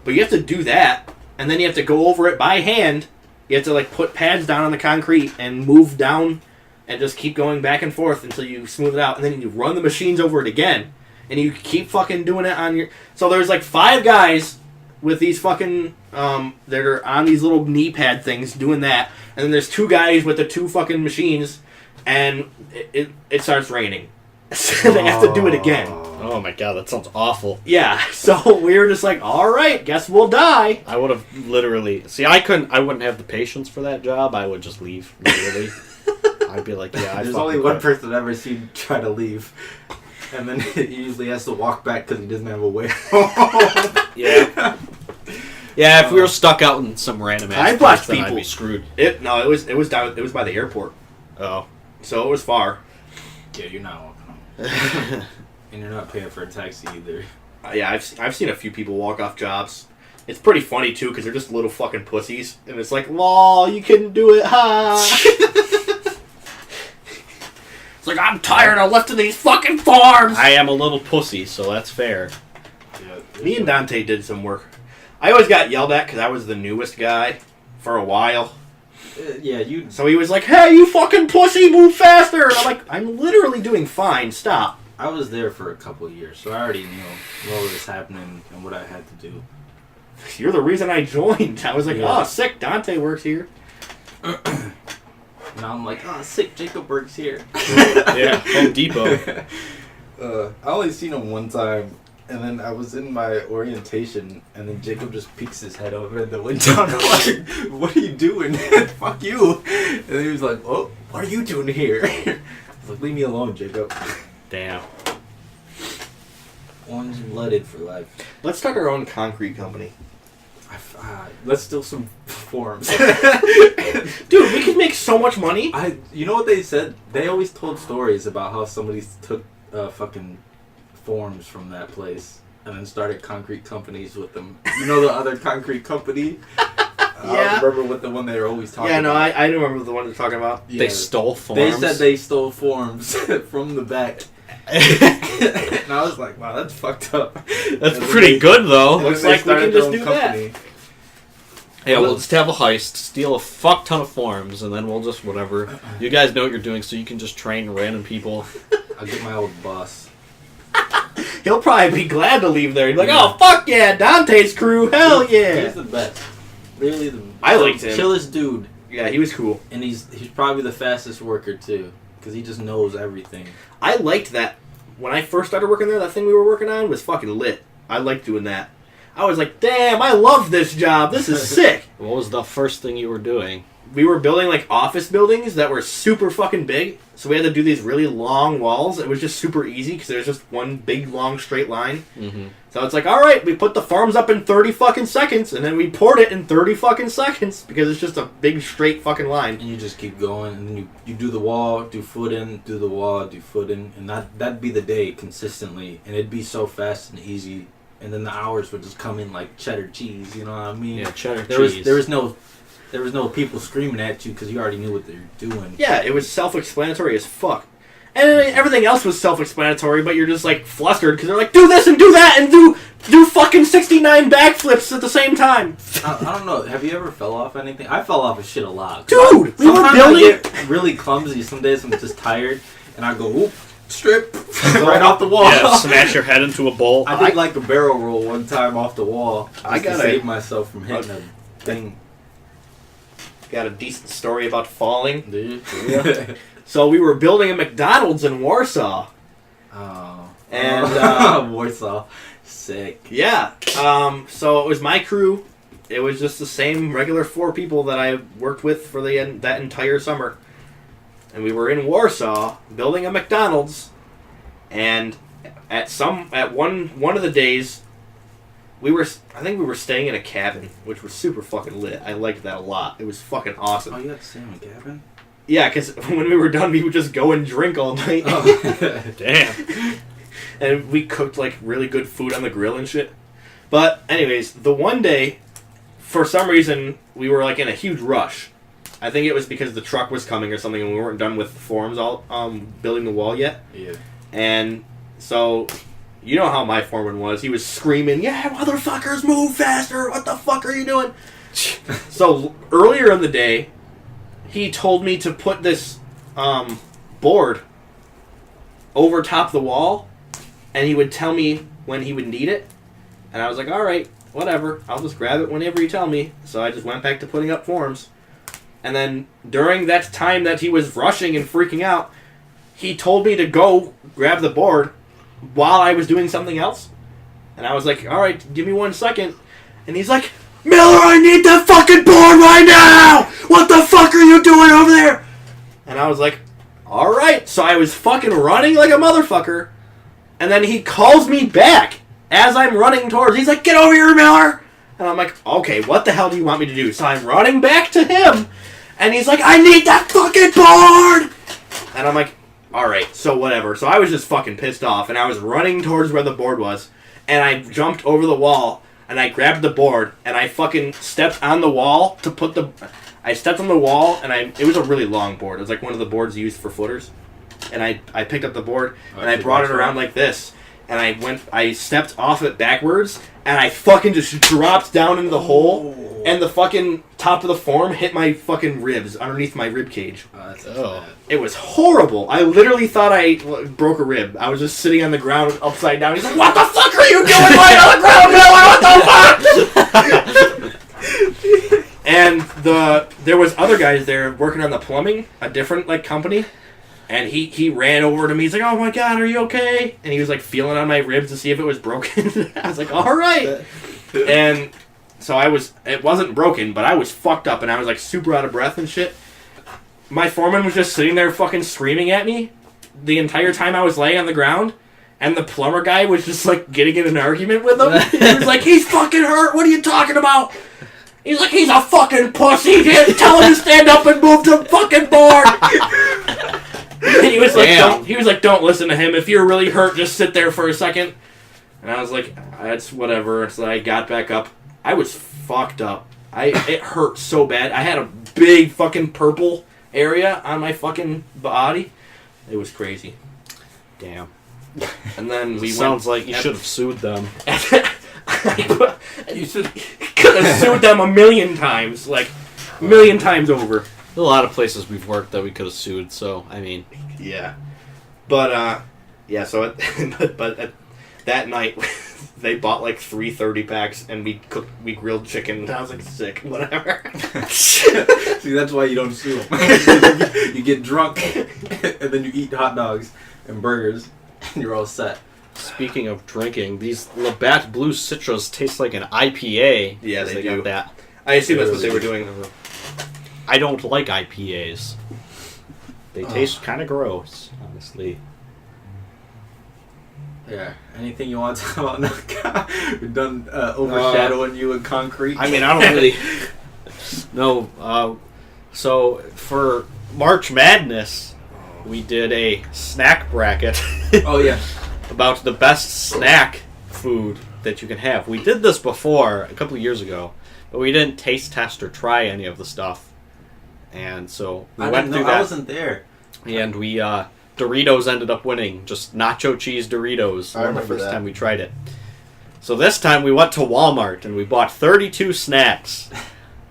But you have to do that, and then you have to go over it by hand. You have to like put pads down on the concrete and move down, and just keep going back and forth until you smooth it out, and then you run the machines over it again, and you keep fucking doing it on your. So there's like 5 guys with these fucking that are on these little knee pad things doing that, and then there's 2 guys with the 2 fucking machines. And it starts raining. So they have to do it again. Oh my god, that sounds awful. Yeah, so we were just like, alright, guess we'll die. I would have literally... See, I wouldn't have the patience for that job. I would just leave, literally. I'd be like, yeah, There's only one person I've ever seen try to leave. And then he usually has to walk back because he doesn't have a way home. Yeah. Yeah, if we were stuck out in some random ass I've watched place, then people- I'd be screwed. It was by the airport. Oh. So it was far. Yeah, you're not walking home. And you're not paying for a taxi either. Yeah, I've seen a few people walk off jobs. It's pretty funny too, because they're just little fucking pussies. And it's like, lol, you couldn't do it, ha! It's like, I'm tired of lifting these fucking farms! I am a little pussy, so that's fair. Yeah, Me and Dante did some work. I always got yelled at because I was the newest guy for a while. yeah, you. So he was like, hey, you fucking pussy, move faster! And I'm like, I'm literally doing fine, stop. I was there for a couple of years, so I already knew what was happening and what I had to do. You're the reason I joined. I was like, Yeah. oh, sick, Dante works here. Now I'm like, oh, sick, Jacob works here. Yeah, Home Depot. I only seen him one time, and then I was in my orientation, and then Jacob just peeks his head over the window, and I'm like, what are you doing? Fuck you. And then he was like, oh, what are you doing here? I was like, leave me alone, Jacob. Damn. Orange-blooded for life. Let's start our own concrete company. Let's steal some forms. Dude, we could make so much money. You know what they said? They always told stories about how somebody took fucking forms from that place and then started concrete companies with them. You know the other concrete company? I don't remember what the one they were always talking Yeah, no, about. I remember the one you're talking about. Yeah. They stole forms. They said they stole forms from the back. And I was like, wow, that's fucked up. That's pretty good, though. Looks like we can just do that. Yeah, we'll just have a heist, steal a fuck ton of forms, and then we'll just whatever. You guys know what you're doing, so you can just train random people. I'll get my old boss. He'll probably be glad to leave there. He'd be like, oh, fuck yeah, Dante's crew, hell yeah. He's the best. Really the I liked him. Chillest dude. Yeah, he was cool. And he's probably the fastest worker, too. Because he just knows everything. I liked that. When I first started working there, that thing we were working on was fucking lit. I liked doing that. I was like, damn, I love this job. This is sick. What was the first thing you were doing? We were building, like, office buildings that were super fucking big. So we had to do these really long walls. It was just super easy because there was just one big, long, straight line. Mm-hmm. So it's like, all right, we put the farms up in 30 fucking seconds, and then we poured it in 30 fucking seconds because it's just a big, straight fucking line. And you just keep going, and then you do the wall, do footing, do the wall, do footing, and that'd be the day consistently. And it'd be so fast and easy. And then the hours would just come in like cheddar cheese, you know what I mean? Yeah, cheddar cheese. cheese. There was no people screaming at you because you already knew what they were doing. Yeah, it was self-explanatory as fuck. And everything else was self-explanatory, but you're just, like, flustered because they're like, do this and do that and do fucking 69 backflips at the same time. I don't know. Have you ever fell off anything? I fell off of shit a lot. Dude, we were Sometimes building... I get really clumsy. Some days I'm just tired, and I go, whoop, strip, right off the wall. Yeah, smash your head into a bowl. I did like a barrel roll one time off the wall just to save myself from hitting a thing. Got a decent story about falling. Dude. Yeah. So we were building a McDonald's in Warsaw. Oh. And, Warsaw. Sick. Yeah. So it was my crew. It was just the same regular 4 people that I worked with for that entire summer. And we were in Warsaw building a McDonald's. And at one of the days, I think we were staying in a cabin, which was super fucking lit. I liked that a lot. It was fucking awesome. Oh, you had to stay in a cabin? Yeah, because when we were done, we would just go and drink all night. Oh. Damn. And we cooked, like, really good food on the grill and shit. But, anyways, the one day, for some reason, we were, like, in a huge rush. I think it was because the truck was coming or something, and we weren't done with the forms building the wall yet. Yeah. And so... You know how my foreman was. He was screaming, yeah, motherfuckers, move faster. What the fuck are you doing? So, earlier in the day, he told me to put this board over top the wall, and he would tell me when he would need it. And I was like, all right, whatever. I'll just grab it whenever you tell me. So I just went back to putting up forms. And then, during that time that he was rushing and freaking out, he told me to go grab the board while I was doing something else. And I was like, alright, give me 1 second. And he's like, Miller, I need that fucking board right now! What the fuck are you doing over there? And I was like, alright. So I was fucking running like a motherfucker. And then he calls me back as I'm running towards. He's like, get over here, Miller! And I'm like, okay, what the hell do you want me to do? So I'm running back to him. And he's like, I need that fucking board! And I'm like, alright, so whatever. So I was just fucking pissed off, and I was running towards where the board was, and I jumped over the wall, and I grabbed the board, and I fucking stepped on the wall to put the... I stepped on the wall, and it was a really long board. It was like one of the boards used for footers. And I picked up the board, and I brought it around like this, and I stepped off it backwards, and I fucking just dropped down into the hole, and the fucking top of the form hit my fucking ribs, underneath my rib cage. It was horrible. I literally thought I broke a rib. I was just sitting on the ground upside down. He's like, what the fuck are you doing lying on the ground, Miller? What the fuck? And there was other guys there working on the plumbing, a different like company. And he ran over to me. He's like, oh my god, are you okay? And he was like feeling on my ribs to see if it was broken. I was like, alright. And so it wasn't broken, but I was fucked up and I was like super out of breath and shit. My foreman was just sitting there fucking screaming at me the entire time I was laying on the ground. And the plumber guy was just like getting in an argument with him. He was like, he's fucking hurt. What are you talking about? He's like, he's a fucking pussy. Tell him to stand up and move the fucking board. And he was like, don't listen to him. If you're really hurt, just sit there for a second. And I was like, that's whatever. So I got back up. I was fucked up. It hurt so bad. I had a big fucking purple area on my fucking body. It was crazy. Damn. And then Sounds like you should have sued them. You should. could have sued them a million times, like a million times over. There's a lot of places we've worked that we could have sued. So I mean, Yeah, but yeah. So, but that night they bought like 3 30-packs, and we grilled chicken. And I was like, sick, whatever. See, that's why you don't sue them. You get drunk, and then you eat hot dogs and burgers, and you're all set. speaking of drinking, these Labatt Blue Citras taste like an IPA. Yeah, they do. got that. I assume that's what they were doing. I don't like IPAs. They taste kind of gross, honestly. Yeah. Anything you want to talk about, Naka? We've done overshadowing you in concrete. I mean, I don't really... No. So, for March Madness, we did a snack bracket. Oh, yeah. About the best snack food that you can have. We did this before, a couple of years ago, but we didn't taste test or try any of the stuff. And so we went through that. I wasn't there. And we, Doritos ended up winning. Just nacho cheese Doritos. I The remember first that. time we tried it. So this time we went to Walmart and we bought 32 snacks.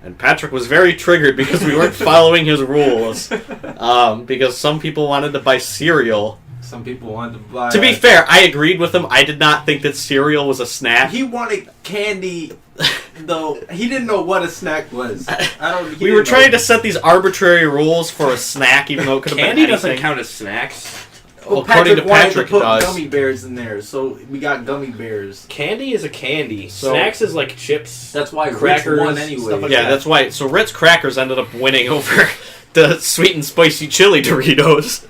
And Patrick was very triggered because we weren't following his rules. Because some people wanted to buy cereal. Some people wanted to buy... To be fair, I agreed with him. I did not think that cereal was a snack. He wanted candy, though. He didn't know what a snack was. We were trying to set these arbitrary rules for a snack, even though it could have been Candy anything. doesn't count as snacks. Well, according to Patrick, wanted to put it does. gummy bears in there, so we got gummy bears. Candy is a candy. So- Snacks is like chips. That's why Crackers, Rich won anyway. stuff like Yeah, that. that's why. So Ritz Crackers ended up winning over the sweet and spicy chili Doritos.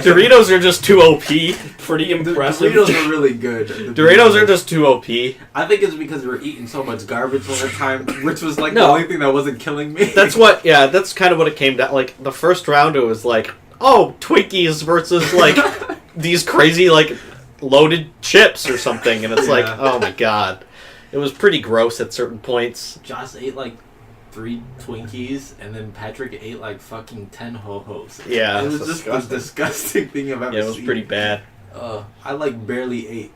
Doritos are just too OP. Pretty The impressive. Doritos are really good. Doritos are just too OP. I think it's because we were eating so much garbage all the time, which was like the No. only thing that wasn't killing me. That's kind of what it came down. Like, the first round, it was like, oh, Twinkies versus, like, these crazy, like, loaded chips or something. And it's like, Yeah. oh my god. It was pretty gross at certain points. Josh ate like 3 Twinkies, and then Patrick ate like fucking 10 Ho-Hos. Yeah, it was that's just disgusting. the disgusting thing I've ever Yeah, it was seen. pretty bad. I like barely ate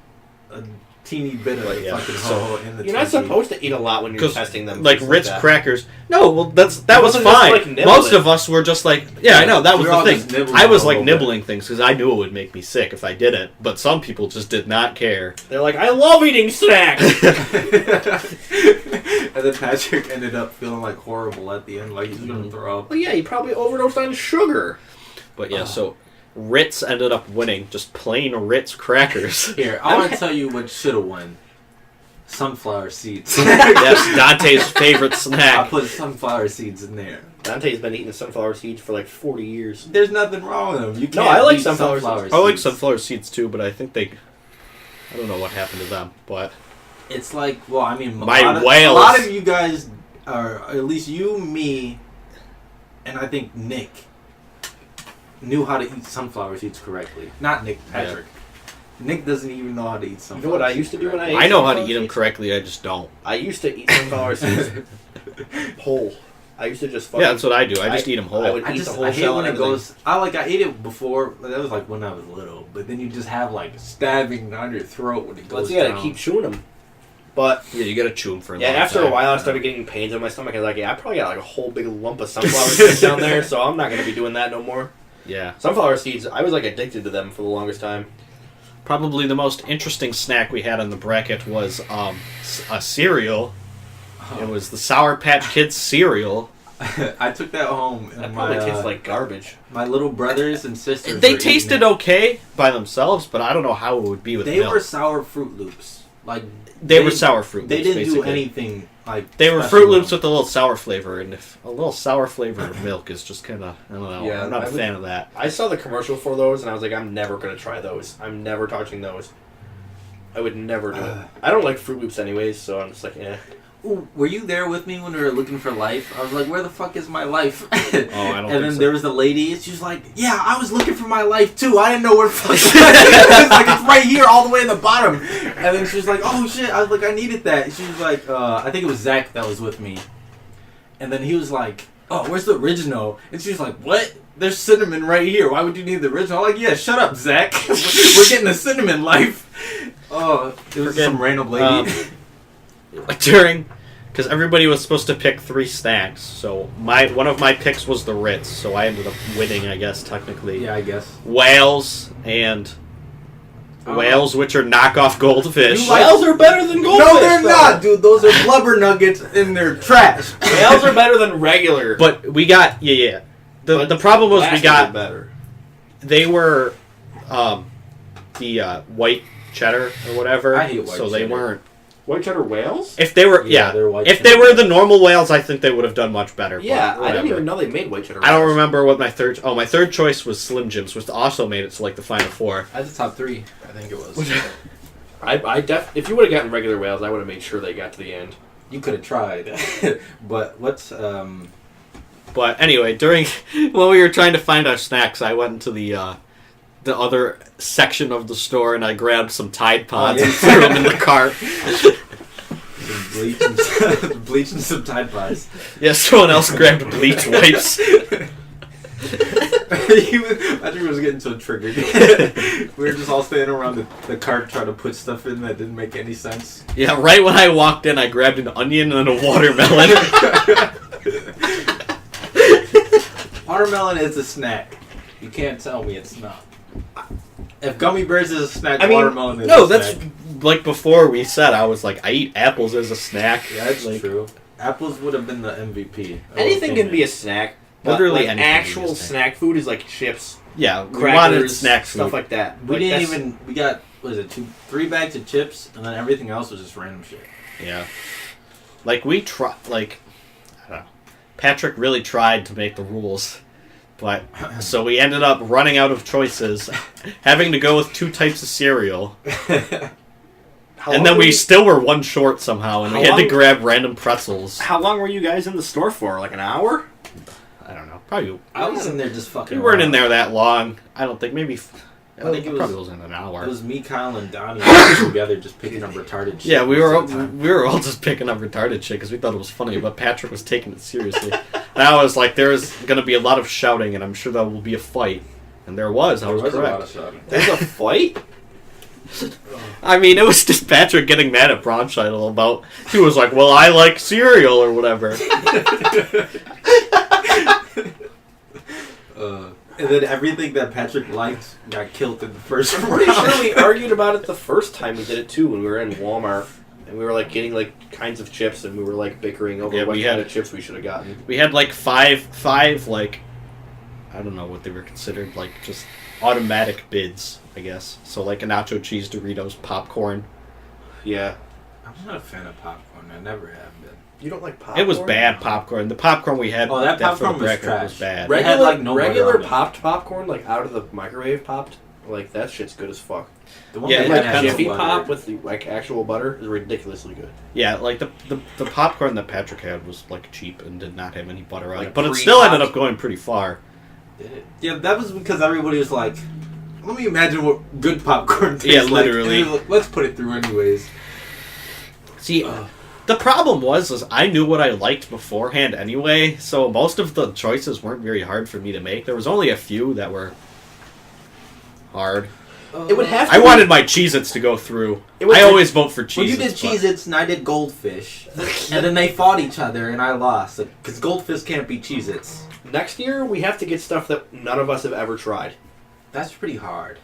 a teeny bit of Yeah, fucking so- Ho-Ho in the You're not Twinkie. supposed to eat a lot when you're 'Cause, testing them. Like things Ritz that. crackers. No, well, that was wasn't just, fine. like, nibble Most it. of us were just like, yeah, I know, that We was were the all just thing. nibbling I was a like little bit. nibbling things because I knew it would make me sick if I didn't. But some people just did not care. They're like, I love eating snacks. And then Patrick ended up feeling like horrible at the end, like he's gonna throw up. Well, yeah, you probably overdosed on sugar. But yeah, so Ritz ended up winning. Just plain Ritz crackers. Here, I want to tell you what should have won. Sunflower seeds. Yes, Dante's favorite I snack. put sunflower seeds in there. Dante's been eating sunflower seeds for like 40 years. There's nothing wrong with them. You can't I like beat sunflower seeds. I like sunflower seeds too, but I think I don't know what happened to them, but It's like, well, I mean, My a whales. lot of you guys are, at least you, me, and I think Nick knew how to eat sunflower seeds correctly. Not Nick, Patrick. Nick doesn't even know how to eat You sunflower know what I seeds used to do when correctly. I ate I know how to sunflower eat them seeds? correctly. I just don't. I used to eat sunflower seeds whole. I used to just fucking... Yeah, that's what I do. I just eat them whole. I would I eat just the whole I hate shell when and it everything. goes. I ate it before, but that was like when I was little. But then you just have like stabbing down your throat when it goes But you gotta down. keep chewing them. But Yeah, you gotta chew them for a yeah, long after time. a while, I started getting pains in my stomach. I was like, yeah, I probably got like a whole big lump of sunflower seeds down there, so I'm not gonna be doing that no more. Yeah. Sunflower seeds, I was like addicted to them for the longest time. Probably the most interesting snack we had on the bracket was a cereal. It was the Sour Patch Kids cereal. I took that home, That and probably my tastes like garbage. my little brothers and sisters. They were tasted eating it. okay by themselves, but I don't know how it would be with They milk. were sour Fruit Loops. Like They were sour Fruit They Loops, didn't do basically. anything like. They were special Fruit Loops with with a little sour flavor, and if a little sour flavor of milk is just kind of, I don't know, Yeah, I'm not I a would- fan of that. I saw the commercial for those, and I was like, I'm never gonna try those. I'm never touching those. I would never do it. I don't like Fruit Loops anyways, so I'm just like, eh. Ooh, were you there with me when we were looking for life? I was like, where the fuck is my life? Oh, I don't And think then so. there was the lady, and she was like, yeah, I was looking for my life too. I didn't know where the fuck it was. It's like, it's right here, all the way in the bottom. And then she was like, oh shit. I was like, I needed that. She was like, I think it was Zach that was with me. And then he was like, oh, where's the original? And she was like, what? There's cinnamon right here. Why would you need the original? I'm like, yeah, shut up, Zach. We're getting the cinnamon life. Oh, it was Forget- some random lady. because everybody was supposed to pick 3 snacks. So one of my picks was the Ritz, so I ended up winning, I guess, technically. Yeah, I guess. Whales, which are knockoff goldfish. Whales are better than goldfish. No, they're though. not, dude. Those are blubber nuggets and they're trash. Whales are better than regular. But we got The problem was we got better. They were the white cheddar or whatever. I hate white so they cheddar. weren't. White cheddar whales? If they were, they're white if cheddar. they were the normal whales, I think they would have done much better. Yeah, but I didn't whatever. even know they made white cheddar. I don't whales. remember what my third. Oh, my third choice was Slim Jims, which also made it to like the final 4. That's the top 3, I think it was. If you would have gotten regular whales, I would have made sure they got to the end. You could have tried. But what's But anyway, during when we were trying to find our snacks, I went into the other section of the store and I grabbed some Tide Pods and threw them in the cart. bleach and some Tide Pods. Yeah, someone else grabbed bleach wipes. Patrick was getting so triggered. We were just all standing around the cart trying to put stuff in that didn't make any sense. Yeah, right when I walked in, I grabbed an onion and a watermelon. Watermelon is a snack. You can't tell me it's not. If gummy bears is a snack, I mean, watermelon is no, a that's snack. like before we said. I was like, I eat apples as a snack. Yeah, that's like, true. Apples would have been the MVP. Anything can be a snack. But Literally like anything can be actual a snack food is like chips, Yeah, we crackers, wanted snack stuff food. like that. We Like, didn't that's- even. We got three bags of chips, and then everything else was just random shit. Yeah, like we try. Like I don't know. Patrick really tried to make the rules, but so we ended up running out of choices, having to go with 2 types of cereal, How and long then were we you- still were 1 short somehow, and we How had to long- grab random pretzels. How long were you guys in the store for? Like an hour? I don't know. Probably I was in there just fucking. we weren't in around. there that long. I don't think. Maybe. I think it probably wasn't an hour. It was me, Kyle, and Donnie together just picking up retarded shit. Yeah, we most of the time. were all just picking up retarded shit because we thought it was funny, but Patrick was taking it seriously. And I was like, there's going to be a lot of shouting, and I'm sure there will be a fight. And there was. I There was was a lot correct. of shouting. There's a fight? I mean, it was just Patrick getting mad at Bronchital about. He was like, well, I like cereal or whatever. And then everything that Patrick liked got killed in the first I'm round. pretty sure we argued about it the first time we did it too when we were in Walmart. And we were like getting like kinds of chips and we were like bickering over Yeah, what we kind had- of chips we should have gotten. We had like five, like, I don't know what they were considered, like just automatic bids, I guess. So like a nacho cheese, Doritos, popcorn. Yeah. I'm not a fan of popcorn. I never have been. You don't like popcorn? It was bad popcorn. The popcorn we had Oh, that for popcorn the was bracket trash. was bad. It had, like, no butter regular on it. popped popcorn, like out of the microwave popped, like that shit's good as fuck. The one Yeah, that it Like had depends no Jiffy butter. Pop with the, like actual butter is ridiculously good. Yeah, like the popcorn that Patrick had was like cheap and did not have any butter on Like it, but it still ended pre-popped? up going pretty far. Did it? Yeah, that was because everybody was like, let me imagine what good popcorn tastes Yeah, like. literally. And they were like, let's put it through anyways. See, the problem is I knew what I liked beforehand anyway, so most of the choices weren't very hard for me to make. There was only a few that were hard. It would have to I be- wanted my Cheez-Its to go through. It would I be- always vote for Cheez-Its. Well, you did but- Cheez-Its and I did Goldfish. And then they fought each other and I lost. Because Goldfish can't beat Cheez-Its. Next year we have to get stuff that none of us have ever tried. That's pretty hard.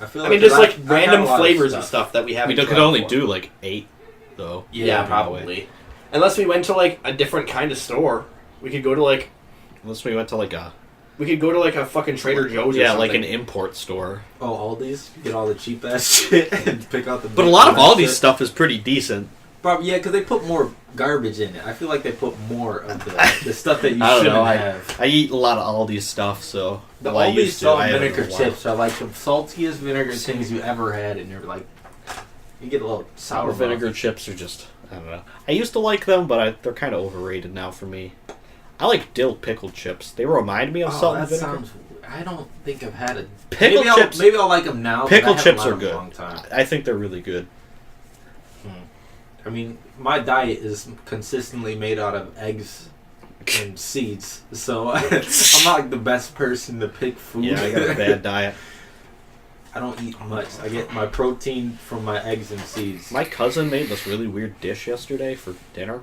I feel I mean, like just like I've random had a lot flavors of stuff that we haven't. We could tried only before. do like 8, though. Yeah, probably. Unless we went to like a different kind of store, we could go to like Unless we went to like a a fucking Trader Joe's. Or like something. an import store. Oh, Aldi's? Get all the cheap ass shit and pick out the But a big lot of dumb Aldi's shit. stuff is pretty decent. Probably, yeah, because they put more garbage in it. I feel like they put more of the stuff that you I don't shouldn't know. have. I eat a lot of Aldi's stuff, so The well, I Aldi's used to. salt I haven't in vinegar a while. chips are like the saltiest vinegar things you ever had, and you're like, you get a little sour Sour vinegar chips are just, I don't know. I used to like them, but they're kind of overrated now for me. I like dill pickled chips. They remind me of Oh, salt and that vinegar. sounds. I don't think I've had a Pickled maybe chips. Maybe I'll like them now. but Pickled I haven't chips had are them in good. a long time. I think they're really good. I mean, my diet is consistently made out of eggs and seeds, so I'm not like the best person to pick food. Yeah, I got a bad diet. I don't eat much. I get my protein from my eggs and seeds. My cousin made this really weird dish yesterday for dinner.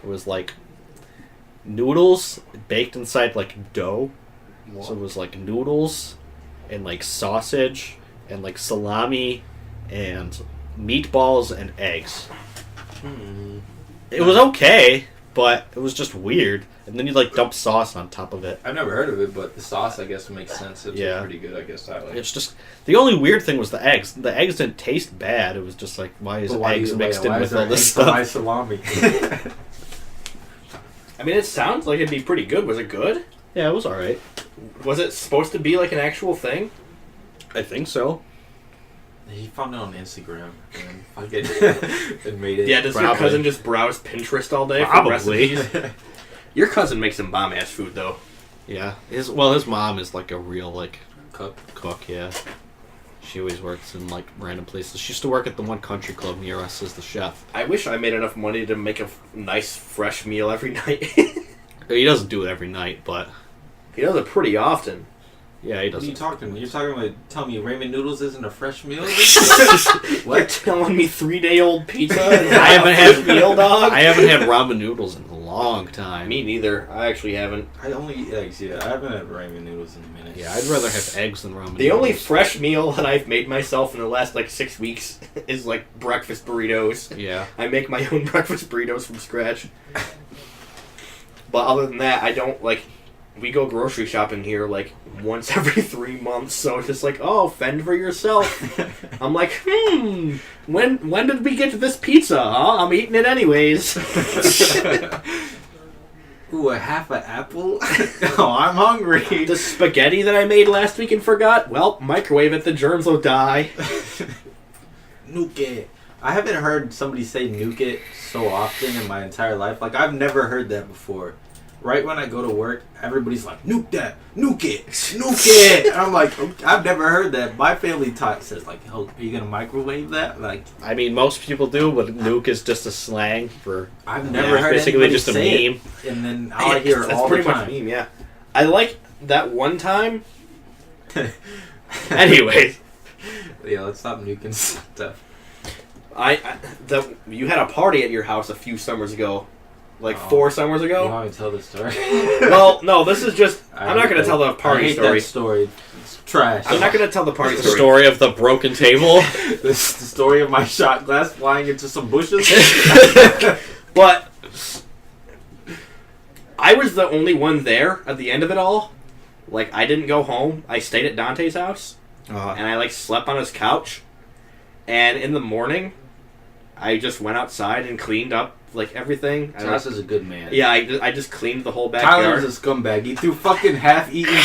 It was like noodles baked inside like dough. What? So it was like noodles and like sausage and like salami and meatballs and eggs. It was okay, but it was just weird. And then you like dump sauce on top of it. I've never heard of it, but the sauce, I guess, makes sense. It's Yeah. pretty good, I guess. I like it. It's just the only weird thing was the eggs. The eggs didn't taste bad. It was just like, why is eggs mixed in with all this My stuff? salami. I mean, it sounds like it'd be pretty good. Was it good? Yeah, it was all right. Was it supposed to be like an actual thing? I think so. He found it on Instagram and fucking and made it. Yeah, does your Probably. cousin just browse Pinterest all day for Probably. recipes? Your cousin makes some bomb ass food though. Yeah. His mom is like a real like cook. Yeah. She always works in like random places. She used to work at the one country club near us as the chef. I wish I made enough money to make a nice fresh meal every night. He doesn't do it every night, but He does it pretty often. yeah, he What are you doesn't. talking about? You're talking about telling me ramen noodles isn't a fresh meal? You're telling me 3-day-old pizza and I haven't fresh had meal, dog? I haven't had ramen noodles in a long time. Me neither. I actually haven't. I only eat eggs, yeah. I haven't had ramen noodles in a minute. Yeah, I'd rather have eggs than ramen. The only noodles. fresh meal that I've made myself in the last like 6 weeks is like breakfast burritos. Yeah. I make my own breakfast burritos from scratch. But other than that, I don't like. We go grocery shopping here like once every 3 months, so it's just like, oh, fend for yourself. I'm like, when did we get to this pizza? Huh? I'm eating it anyways. Ooh, a half an apple? Oh, I'm hungry. The spaghetti that I made last week and forgot. Well, microwave it. The germs will die. Nuke it. I haven't heard somebody say nuke it so often in my entire life. Like, I've never heard that before. Right when I go to work, everybody's like, nuke that, nuke it, nuke it. And I'm like, okay, I've never heard that. My family says, like, oh, are you going to microwave that? Like, I mean, most people do, but nuke is just a slang for. I've never heard basically anybody just a say meme. it. And then I hear it That's all pretty the time. much meme, yeah. I like that one time. Anyway, Yeah, let's stop nuking stuff. You had a party at your house a few summers ago. Like Oh. 4 summers You ago? want me to tell the story? Well, no, this is just... I'm not going to tell the I party hate story. that story. It's trash. I'm not going to tell the party the story. story of the broken table. This the story of my shot glass flying into some bushes. But I was the only one there at the end of it all. Like, I didn't go home. I stayed at Dante's house. And I, like, slept on his couch. And in the morning, I just went outside and cleaned up, like, everything. Josh is a good man. Yeah, I just cleaned the whole Tyler's backyard. a scumbag. He threw fucking half-eaten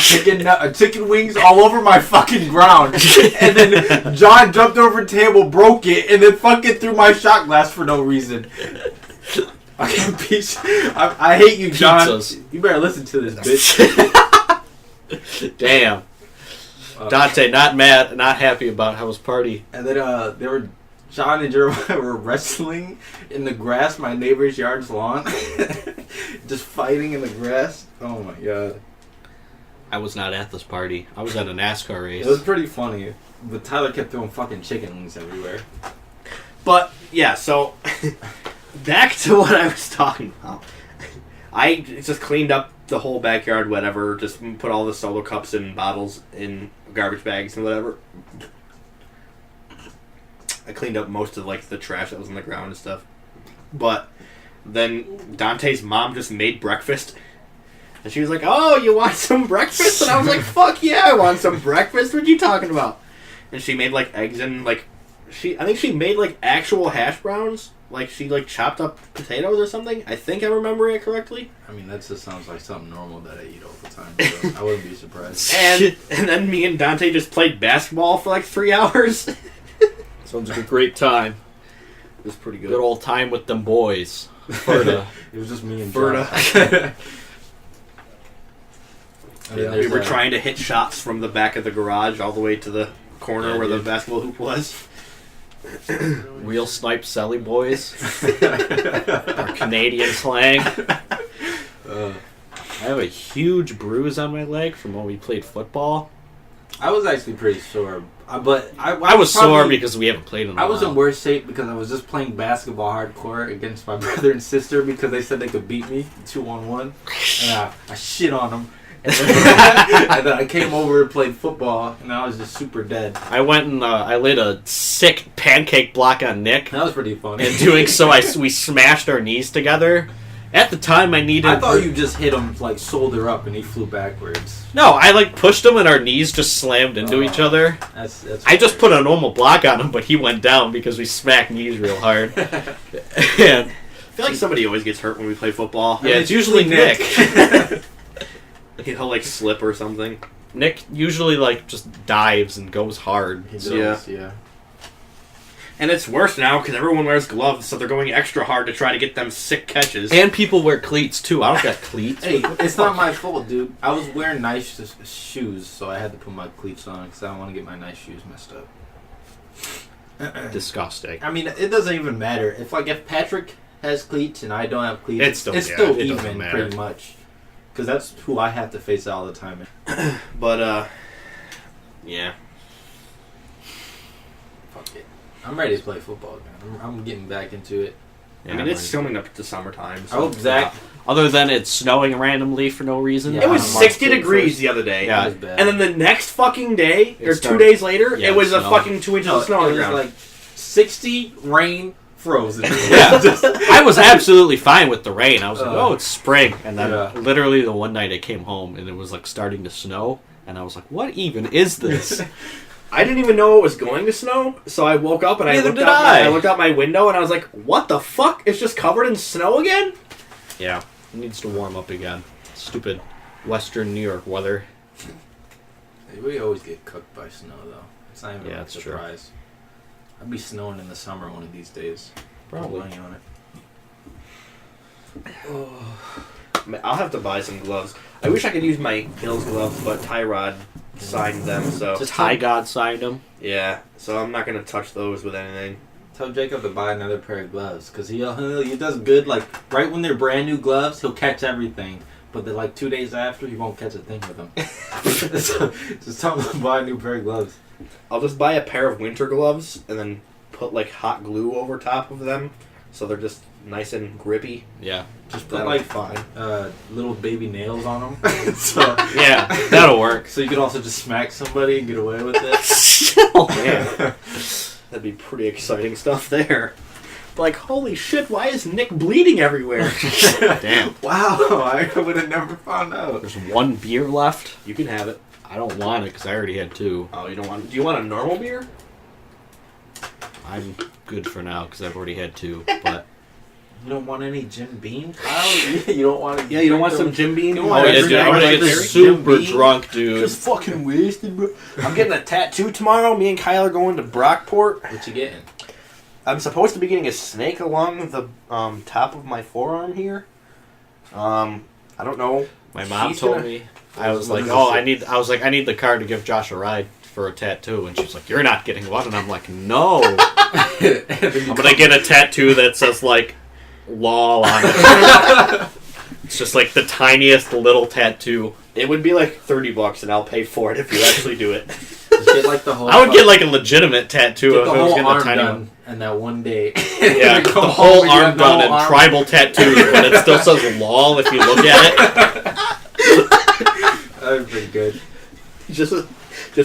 chicken wings all over my fucking ground. And then John jumped over the table, broke it, and then fucking threw my shot glass for no reason. Fucking piece. I hate you, John. Pizzas. You better listen to this, bitch. Damn. Dante, not mad, not happy about how his party. And then John and Jeremiah were wrestling in the grass, my neighbor's yard's lawn. Just fighting in the grass. Oh my god. I was not at this party. I was at a NASCAR race. It was pretty funny. But Tyler kept throwing fucking chicken wings everywhere. But, yeah, so... back to what I was talking about. I just cleaned up the whole backyard, whatever. Just put all the solo cups and bottles in garbage bags and whatever. I cleaned up most of like the trash that was on the ground and stuff. But then Dante's mom just made breakfast. And she was like, "Oh, you want some breakfast?" And I was like, "Fuck yeah, I want some breakfast. What you talking about?" And she made like eggs and like I think she made like actual hash browns. Like she like chopped up potatoes or something. I think I'm remembering it correctly. I mean, that just sounds like something normal that I eat all the time. So I wouldn't be surprised. And then me and Dante just played basketball for like 3 hours. Sounds like a great time. It was pretty good. Good old time with them boys. Ferda. It was just me and Ferda. John. And then We there's were that- trying to hit shots from the back of the garage all the way to the corner Yeah, where the dude. basketball hoop was. Real snipe Sally boys. Our Canadian slang. I have a huge bruise on my leg from when we played football. I was actually pretty sore. But I was sore because we haven't played in a while. I was in worse shape because I was just playing basketball hardcore against my brother and sister because they said they could beat me 2-on-1, and I shit on them. And then I came over and played football, and I was just super dead. I went and I laid a sick pancake block on Nick. That was pretty funny. And doing so, we smashed our knees together. At the time, I needed... I thought you just hit him, like, shoulder up, and he flew backwards. No, I, like, pushed him, and our knees just slammed into each other. That's I just put a normal block on him, but he went down because we smacked knees real hard. And I feel like somebody always gets hurt when we play football. yeah, it's usually Nick. He'll, like, slip or something. Nick usually, like, just dives and goes hard. He does, yeah. And it's worse now because everyone wears gloves, so they're going extra hard to try to get them sick catches. And people wear cleats, too. I don't got cleats. Hey, it's not my fault, dude. I was wearing nice shoes, so I had to put my cleats on because I don't want to get my nice shoes messed up. Disgusting. I mean, it doesn't even matter. If Patrick has cleats and I don't have cleats, It's still it doesn't even, matter. pretty much. Because that's who I have to face all the time. But, yeah. Fuck it. I'm ready to play football again. I'm getting back into it. I mean, it's coming up to summertime. I hope Zach... Other than it's snowing randomly for no reason. Yeah, It was on March 60 degrees the other day. Yeah. It was bad. And then the next fucking day, It or 2 started- days later, Yeah, it was a snow. fucking 2 inches of snow on it the was ground. like 60, rain, frozen. Yeah, I was absolutely fine with the rain. I was like, oh, it's spring. And then Yeah. literally the one night I came home and it was like starting to snow. And I was like, what even is this? I didn't even know it was going to snow, so I woke up and I Neither looked did out. I. I looked out my window and I was like, "What the fuck? It's just covered in snow again." Yeah, it needs to warm up again. Stupid Western New York weather. We always get cooked by snow, though. It's not even Yeah, a it's true. surprise. I'll be snowing in the summer one of these days. Probably. Put money on it. I'll have to buy some gloves. I wish I could use my Bills gloves, but Tyrod signed them, so Just High God signed him. yeah. So I'm not gonna touch those with anything. Tell Jacob to buy another pair of gloves, because he does good. Like, right when they're brand new gloves, he'll catch everything. But then, like, 2 days after, he won't catch a thing with them. So, just tell him to buy a new pair of gloves. I'll just buy a pair of winter gloves and then put like hot glue over top of them, so they're just nice and grippy. Yeah. Just put, That'll be like, fine. little baby nails on them. so, Yeah, that'll work. so you could also just smack somebody and get away with it. Oh, man. That'd be pretty exciting stuff there. Like, holy shit, why is Nick bleeding everywhere? Damn. Wow, I would have never found out. There's one beer left. You can have it. I don't want it because I already had 2. Oh, you don't want? Do you want a normal beer? I'm good for now because I've already had 2. But You don't want any Jim Beam, Kyle? You don't want to... Yeah, you don't want some Jim Beam? You oh want yeah, every dude, I'm night gonna like get this super Jim Beam? drunk, dude. Just fucking wasted, bro. I'm getting a tattoo tomorrow. Me and Kyle are going to Brockport. What you getting? I'm supposed to be getting a snake along the top of my forearm here. I don't know. My mom She's told gonna- me. I was What like, is oh, this? I need the car to give Josh a ride for a tattoo, and she's like, you're not getting one, and I'm like, no, I'm gonna get a tattoo that says like, lol on it. It's just like the tiniest little tattoo. It would be like $30, and I'll pay for it if you actually do it. Just get like the whole... I would get like a legitimate tattoo get if the I was whole getting a arm tiny done, one. and that one day... Yeah, you the come whole home and you arm have the done whole and arm. tribal tattoos, but it still says lol if you look at it. That would be good. just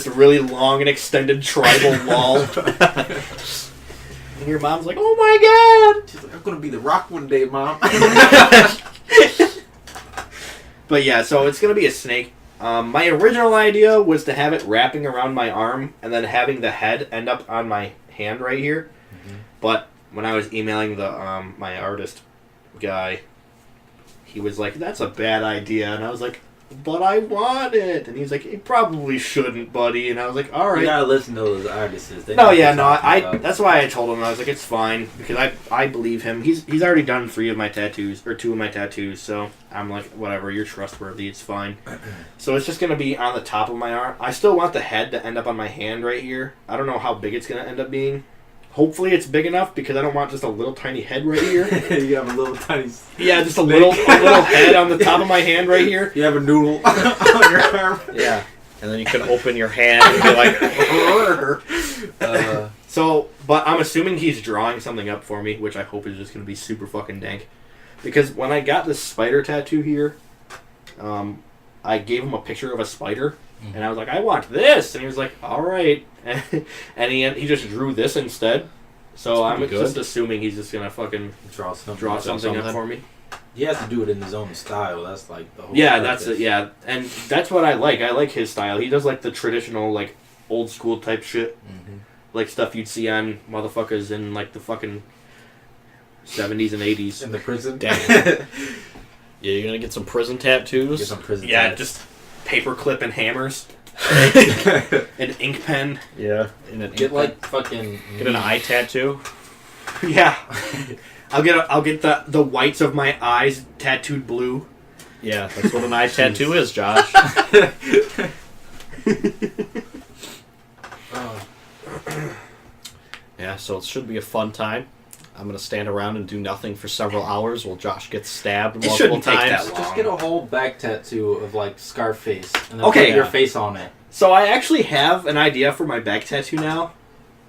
a really long and extended tribal wall. And your mom's like, "Oh my god!" She's like, I'm gonna be the Rock one day, Mom. But yeah, so it's gonna be a snake. My original idea was to have it wrapping around my arm and then having the head end up on my hand right here. Mm-hmm. But when I was emailing the my artist guy, he was like, "That's a bad idea," and I was like, "But I want it," and he's like, "You probably shouldn't, buddy." And I was like, "All right." You gotta listen to those artists. They No, know what yeah, they're no, talking about. that's why I told him. I was like, it's fine, because I believe him. He's already done 3 of my tattoos, or 2 of my tattoos, so I'm like, whatever, you're trustworthy, it's fine. So it's just going to be on the top of my arm. I still want the head to end up on my hand right here. I don't know how big it's going to end up being. Hopefully it's big enough, because I don't want just a little tiny head right here. You have a little tiny... Yeah, just a little head on the top of my hand right here. You have a noodle on your arm. Yeah. And then you can open your hand and be like, So, but I'm assuming he's drawing something up for me, which I hope is just going to be super fucking dank. Because when I got this spider tattoo here, I gave him a picture of a spider, and I was like, I want this! And he was like, alright. And he just drew this instead. So I'm just assuming he's just going to fucking draw something up for me. He has to do it in his own style. That's like the whole that's it, yeah. And that's what I like. I like his style. He does like the traditional, like, old school type shit. Mm-hmm. Like stuff you'd see on motherfuckers in like the fucking 70s and 80s. In the prison? Damn. Yeah, you're gonna get some prison tattoos? Get some prison tats. Just paperclip and hammers. An ink pen. Yeah. Get like fucking... Get an eye tattoo. Yeah. I'll get the whites of my eyes tattooed blue. Yeah, that's what an eye tattoo is, Josh. Yeah, so it should be a fun time. I'm going to stand around and do nothing for several hours while Josh gets stabbed multiple times. Just get a whole back tattoo of like Scarface and then put your face on it. So I actually have an idea for my back tattoo now,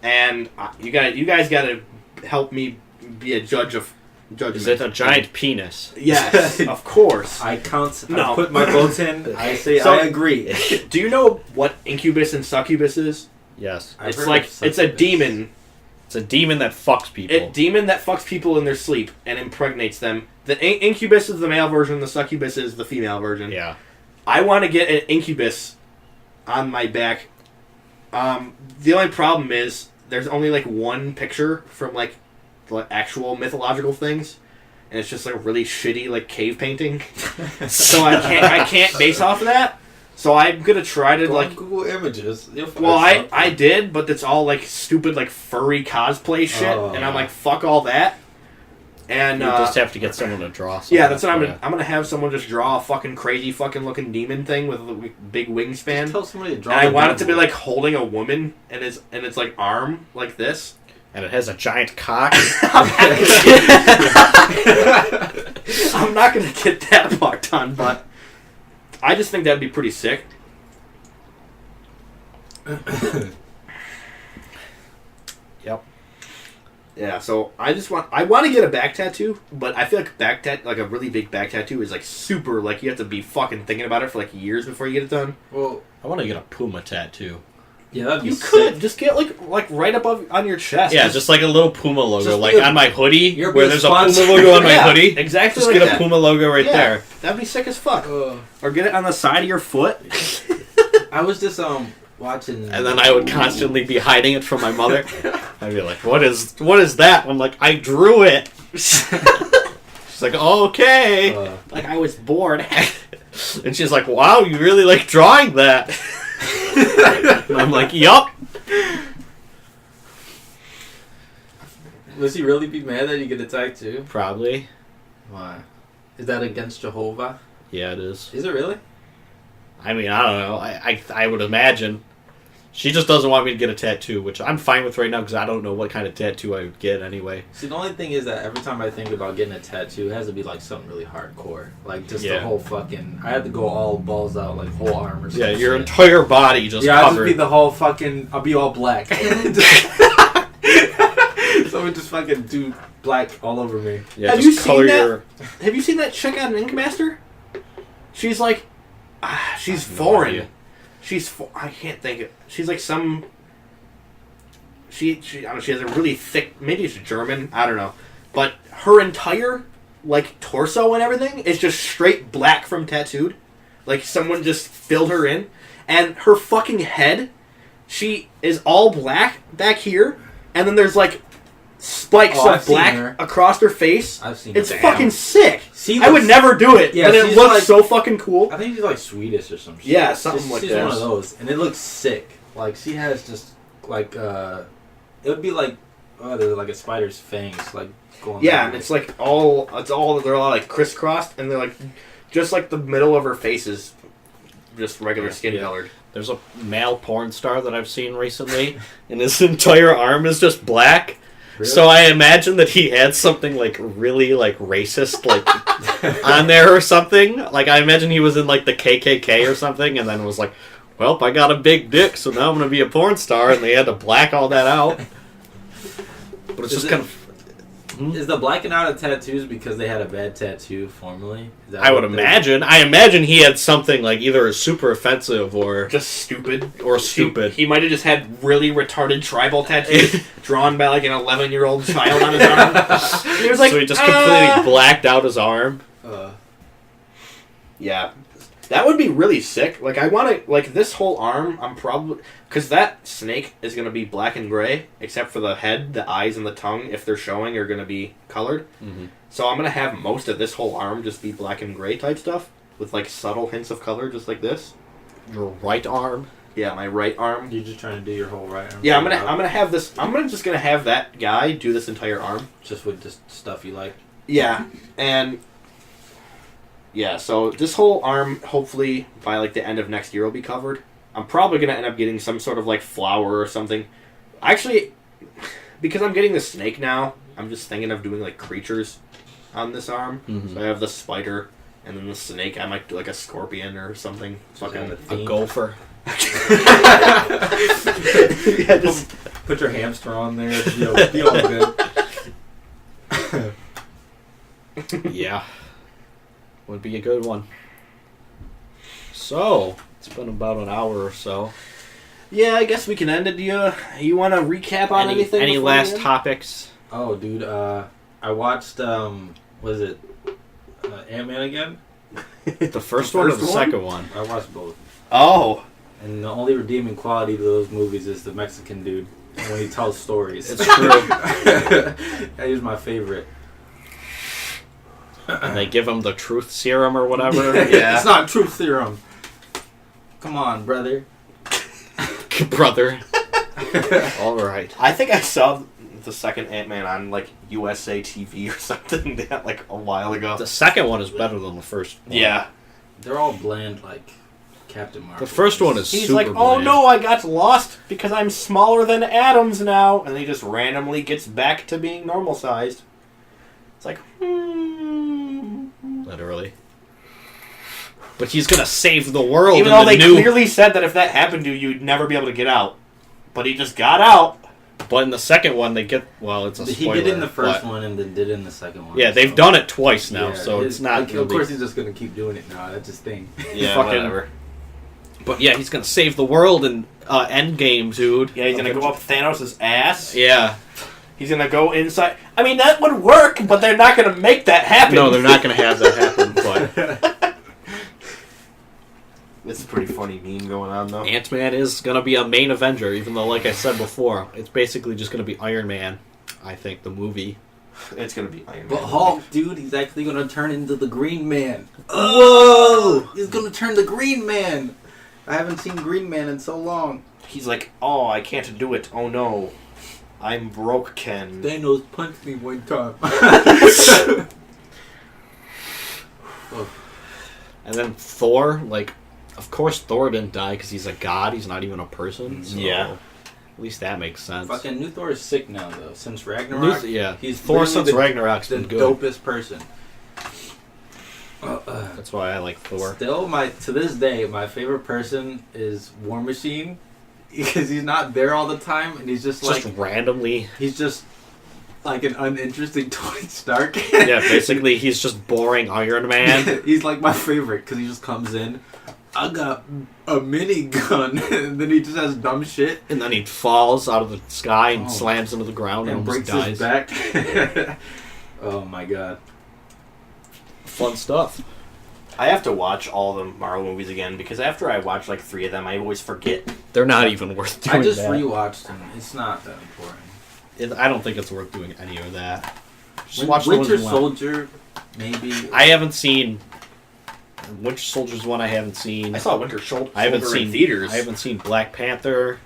and you guys got to help me be a judge of judgment. Is it a giant penis? Yes, of course. I put my votes in. I say I agree. Do you know what incubus and succubus is? Yes. It's a demon. It's a demon that fucks people. A demon that fucks people in their sleep and impregnates them. The incubus is the male version, the succubus is the female version. Yeah. I want to get an incubus on my back. The only problem is there's only like one picture from like the actual mythological things, and it's just like a really shitty like cave painting. So I can't base off of that. So I'm gonna try to like Google Images. Well, I did, but it's all like stupid like furry cosplay shit, and I'm like fuck all that. And you just have to get someone to draw something. Yeah, that's what I'm gonna have someone just draw a fucking crazy fucking looking demon thing with a big wingspan. Just tell somebody to draw. And I want it to be like holding a woman and it's like arm like this. And it has a giant cock. I'm not gonna get that fucked on, but I just think that'd be pretty sick. Yep. Yeah, so I want to get a back tattoo, but I feel like like a really big back tattoo is like super, like you have to be fucking thinking about it for like years before you get it done. Well, I want to get a puma tattoo. Yeah, that'd be you sick. could just get like right above on your chest. Yeah, just like a little puma logo, like on my hoodie, where there's a puma sponsor. logo on my hoodie. Exactly. Just like get a puma logo right there. That'd be sick as fuck. Or get it on the side of your foot. I was just watching, and then I would constantly be hiding it from my mother. I'd be like, "What is that?" I'm like, "I drew it." She's like, "Oh, okay." Like I was bored. And she's like, "Wow, you really like drawing that?" And I'm like, "Yup." Was he really be mad that you get a tattoo? Probably. Why? Is that against Jehovah? Yeah, it is. Is it really? I mean, I don't know. I would imagine. She just doesn't want me to get a tattoo, which I'm fine with right now because I don't know what kind of tattoo I would get anyway. See, the only thing is that every time I think about getting a tattoo, it has to be like something really hardcore. Like just the whole fucking... I had to go all balls out, like whole arm or something. Yeah, your entire body just covered. I'll just be the whole fucking... I'll be all black. So we just fucking do black all over me. Yeah, have you seen that? Have you seen that chick on Ink Master? She's like... she's foreign. I can't think of... She's like some... She I don't know, she has a really thick... Maybe it's German. I don't know. But her entire, like, torso and everything is just straight black from tattooed. Like, someone just filled her in. And her fucking head, she is all black back here. And then there's, like, spikes of black across her face. I've seen It's fucking sick. See, I would never do it, but it looks like, so fucking cool. I think she's like Swedish or some shit. Yeah, something like that. She's one of those, and it looks sick. Like she has just like it would be like there's like a spider's fangs like going. Yeah, and it's like they're all like crisscrossed, and they're like just like the middle of her face is just regular skin colored. There's a male porn star that I've seen recently, and his entire arm is just black. Really? So I imagine that he had something like really like racist like on there or something. Like I imagine he was in like the KKK or something, and then was like, well, I got a big dick, so now I'm gonna be a porn star, and they had to black all that out. But it's just kind of. Is the blacking out of tattoos because they had a bad tattoo formerly? I would imagine. I imagine he had something like either super offensive or Just stupid. stupid. He might have just had really retarded tribal tattoos drawn by like an 11-year-old child on his arm. He was like, so he just completely blacked out his arm. Yeah. That would be really sick. Like, I want to, like, this whole arm, I'm probably, because that snake is going to be black and gray, except for the head, the eyes, and the tongue, if they're showing, are going to be colored. Mm-hmm. So I'm going to have most of this whole arm just be black and gray type stuff, with, like, subtle hints of color, just like this. Your right arm? Yeah, my right arm. You're just trying to do your whole right arm? Yeah, I'm gonna have this, just gonna have that guy do this entire arm. Just with just stuff you like? Yeah, and... Yeah, so this whole arm, hopefully, by like the end of next year, will be covered. I'm probably going to end up getting some sort of like flower or something. Actually, because I'm getting the snake now, I'm just thinking of doing like creatures on this arm. Mm-hmm. So I have the spider, and then the snake, I might do like a scorpion or something. Fucking A gopher. Yeah, just put your hamster on there. Be all good. Yeah. Would be a good one. So, it's been about an hour or so. yeah, I guess we can end it. Do you want to recap on anything? Any before last we end? topics? Oh, dude, I watched, was it Ant-Man again? The first one or the one? second one? I watched both. Oh. And the only redeeming quality to those movies is the Mexican dude when he tells stories. It's true. That is my favorite. And they give him the truth serum or whatever. Yeah. It's not truth serum. Come on, brother. Brother. All right. I think I saw the second Ant-Man on like USA TV or something like a while ago. The second one is better than the first one. Yeah. They're all bland like Captain Marvel. The first one is He's super like, oh bland. no, I got lost because I'm smaller than atoms now. And he just randomly gets back to being normal sized. It's like, Literally. But he's gonna save the world. even though they clearly said that if that happened to you, you'd never be able to get out. But he just got out. But in the second one, they get... Well, it's a spoiler. He did in the first one and then did in the second one. Yeah, they've done it twice now, so his- it's not... Like, of course he's just going to keep doing it now. That's his thing. Yeah, Fucking- whatever. But yeah, he's gonna save the world in Endgame, dude. Yeah, he's gonna go up Thanos' ass. Yeah. He's gonna go inside. I mean, that would work, but they're not gonna make that happen. No, they're not gonna have that happen, but... It's a pretty funny meme going on, though. Ant-Man is gonna be a main Avenger, even though, like I said before, it's basically just gonna be Iron Man, I think, the movie. It's gonna be Iron Man. But Hulk, dude, he's actually going to turn into the Green Man. Whoa! He's going to turn the Green Man. I haven't seen Green Man in so long. He's like, oh, I can't do it. Oh no. I'm broke, Ken. Thanos punched me one time. And then Thor, like, of course Thor didn't die because he's a god, he's not even a person. So Yeah. At least that makes sense. Fucking new Thor is sick now, though. Since Ragnarok, Yeah. he's Thor literally since Ragnarok's the been good. dopest person. That's why I like Thor. Still, to this day, my favorite person is War Machine. Because he's not there all the time, and he's just like... Just randomly. He's just like an uninteresting Tony Stark. Yeah, basically he's just boring Iron Man. He's like my favorite, because he just comes in, I got a minigun, and then he just has dumb shit. And then he falls out of the sky and Oh. slams into the ground and And almost breaks dies. his back. Oh my god. Fun stuff. I have to watch all the Marvel movies again because after I watch like 3 of them, I always forget. They're not even worth doing I just that. rewatched them. It's not that important. I don't think it's worth doing any of that. Just watch the Winter ones you want. Soldier, maybe. I haven't seen... Winter Soldier's one I haven't seen. I saw Winter Soldier I haven't in seen theaters. I haven't seen Black Panther.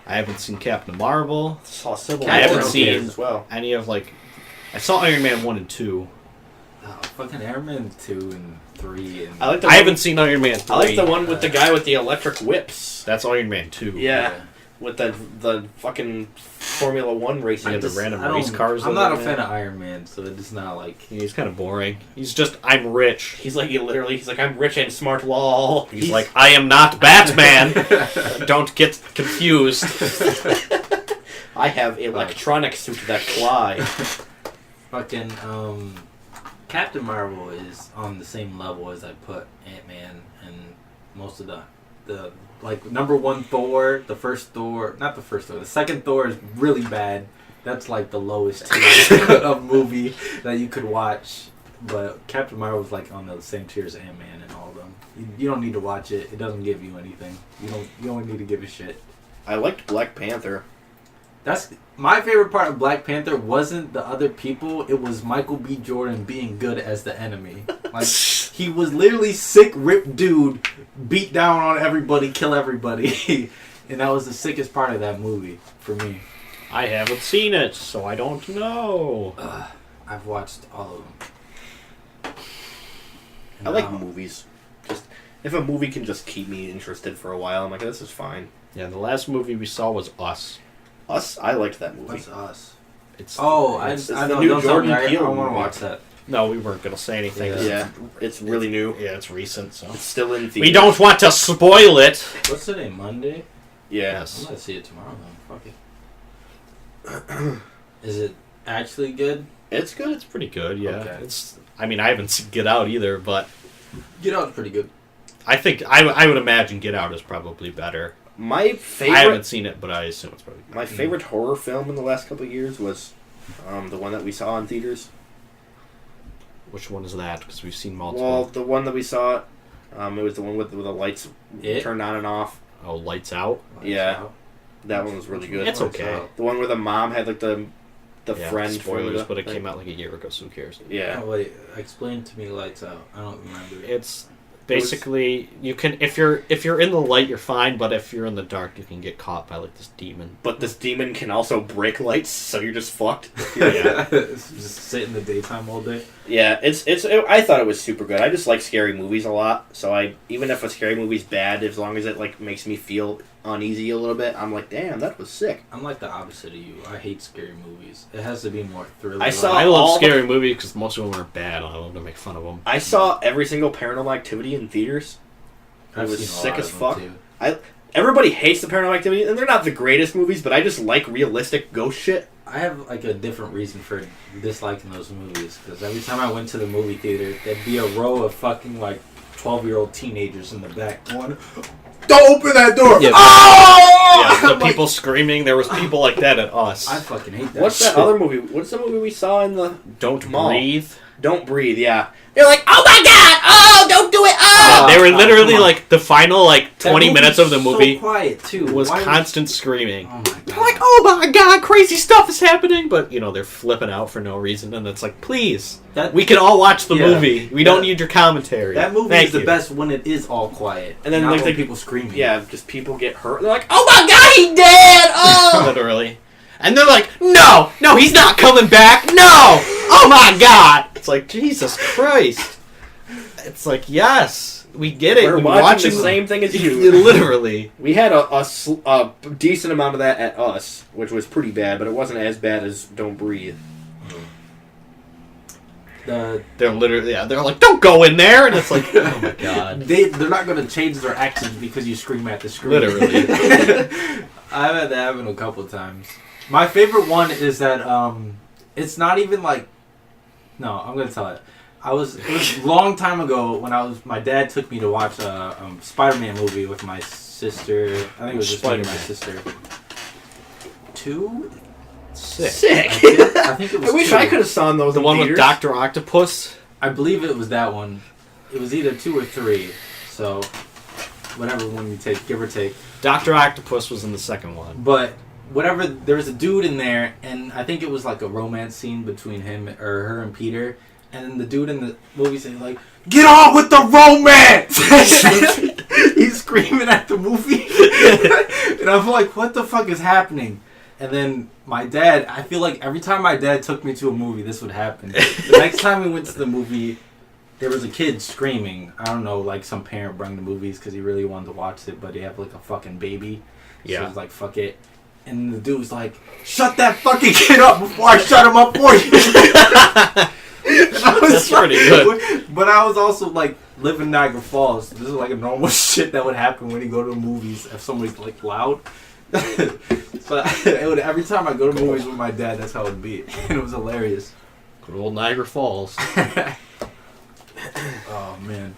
I haven't seen Captain Marvel. saw Civil I haven't War in seen- theaters as well. Any of like... I saw Iron Man 1 and 2. Oh, fucking Iron Man 2 and 3. And I like the I one- haven't seen Iron Man 3. I like the one with the guy with the electric whips. That's Iron Man 2. Yeah. with the fucking Formula One racing. Yeah, the random race cars. I'm not a fan of Iron Man, so it's not like He's kind of boring. He's just, I'm rich. He's like, he's like, I'm rich and smart, lol. He's like, I am not Batman. Don't get confused. I have electronic suit that fly. fucking Captain Marvel is on the same level as I put Ant-Man and most of the like number one Thor, the first Thor, not the first Thor, the second Thor is really bad. That's like the lowest tier of movie that you could watch. But Captain Marvel is like on the same tier as Ant-Man and all of them. You don't need to watch it. It doesn't give you anything. You don't need to give a shit. I liked Black Panther. That's my favorite part of Black Panther. Wasn't the other people? It was Michael B. Jordan being good as the enemy. Like he was literally sick, ripped dude, beat down on everybody, kill everybody, and that was the sickest part of that movie for me. I haven't seen it, so I don't know. I've watched all of them. I like movies. Just if a movie can just keep me interested for a while, I'm like, this is fine. Yeah, the last movie we saw was Us. Us, I liked that movie. What's Us? It's it's I the know. new Don't tell Jordan me. I Peele want to movie. watch that. No, we weren't gonna say anything. Yeah, it's really new. Yeah, it's recent, so It's still in theaters. we don't want to spoil it. What's the name? Monday. Yeah. I'm gonna see it tomorrow then. Fuck it. Is it actually good? It's good. It's pretty good. Yeah, Okay. it's. I mean, I haven't seen Get Out either, but Get Out's pretty good. I think I would imagine Get Out is probably better. My I favorite haven't seen it, but I assume it's probably good. my favorite horror film in the last couple of years was the one that we saw in theaters. Which one is that? Because we've seen multiple. Well, the one that we saw, it was the one with the lights turned on and off. Oh, Lights Out. Yeah. That one was really good. It's okay. The one where the mom had like the Yeah, friend. spoilers, from but it came out like a year ago, so who cares? Yeah. Oh, wait, explain to me Lights Out. I don't remember. It's basically you can if you're in the light you're fine, but if you're in the dark you can get caught by like this demon. But this demon can also break lights, so you're just fucked. Yeah. Just sit in the daytime all day. Yeah, I thought it was super good. I just like scary movies a lot, so even if a scary movie's bad, as long as it like makes me feel uneasy a little bit, I'm like, damn, that was sick. I'm like the opposite of you. I hate scary movies. It has to be more thrilling. I love scary movies because most of them are bad. I love to make fun of them. I saw every single Paranormal Activity in theaters. It was sick as fuck. Everybody hates the Paranormal Activity, and they're not the greatest movies, but I just like realistic ghost shit. I have like a different reason for disliking those movies, because every time I went to the movie theater, there'd be a row of fucking like 12-year-old teenagers in the back going, "Don't open that door!" Yeah, Oh! yeah, the people screaming. There was people like that at Us. I fucking hate that. What's that other movie? What's the movie we saw in the Don't mall? Breathe. Don't Breathe, yeah. They're like, oh my god! Oh, don't do it! Oh! They were come literally on. like the final like That 20 movie's minutes of the movie so quiet too. was Why constant screaming. Oh my god! They're like, oh my god, crazy stuff is happening, but you know they're flipping out for no reason, and it's like, please, we can all watch the movie. We don't need your commentary. That movie Thank is the you. best when it is all quiet, And then not like when the people screaming. Yeah, just people get hurt. They're like, oh my god, he's dead! Oh! Literally, and they're like, no, he's not coming back. No, oh my god! It's like Jesus Christ. It's like yes, we get it. We're We're watching the same thing as you. Literally. We had a decent amount of that at Us, which was pretty bad, but it wasn't as bad as Don't Breathe. The They're literally, they're like, don't go in there, and it's like, oh my god. they're not going to change their actions because you scream at the screen. Literally. I've had that happen a couple of times. My favorite one is that it's not even like. No, I'm going to tell it. It was a long time ago when my dad took me to watch a Spider-Man movie with my sister. I think it was just me and my sister. 2? Sick. I think it was I wish 2. I could have seen those. The in one with theaters. Dr. Octopus? I believe it was that one. It was either 2 or 3. So, whatever one you take, give or take. Dr. Octopus was in the second one. But whatever, there was a dude in there, and I think it was like a romance scene between him or her and Peter. And then the dude in the movie saying like, "Get on with the romance!" He's screaming at the movie, and I'm like, "What the fuck is happening?" And then my dad, I feel like every time my dad took me to a movie, this would happen. The next time we went to the movie, there was a kid screaming. I don't know, like some parent brought the movies because he really wanted to watch it, but he had like a fucking baby. Yeah. So he was like, fuck it. And the dude was like, shut that fucking kid up before I shut him up for you. That's pretty good. But I was also like, live in Niagara Falls. This is like a normal shit that would happen when you go to the movies if somebody's like loud. So every time I go to movies with my dad, that's how it would be. And it was hilarious. Good old Niagara Falls. Oh, man.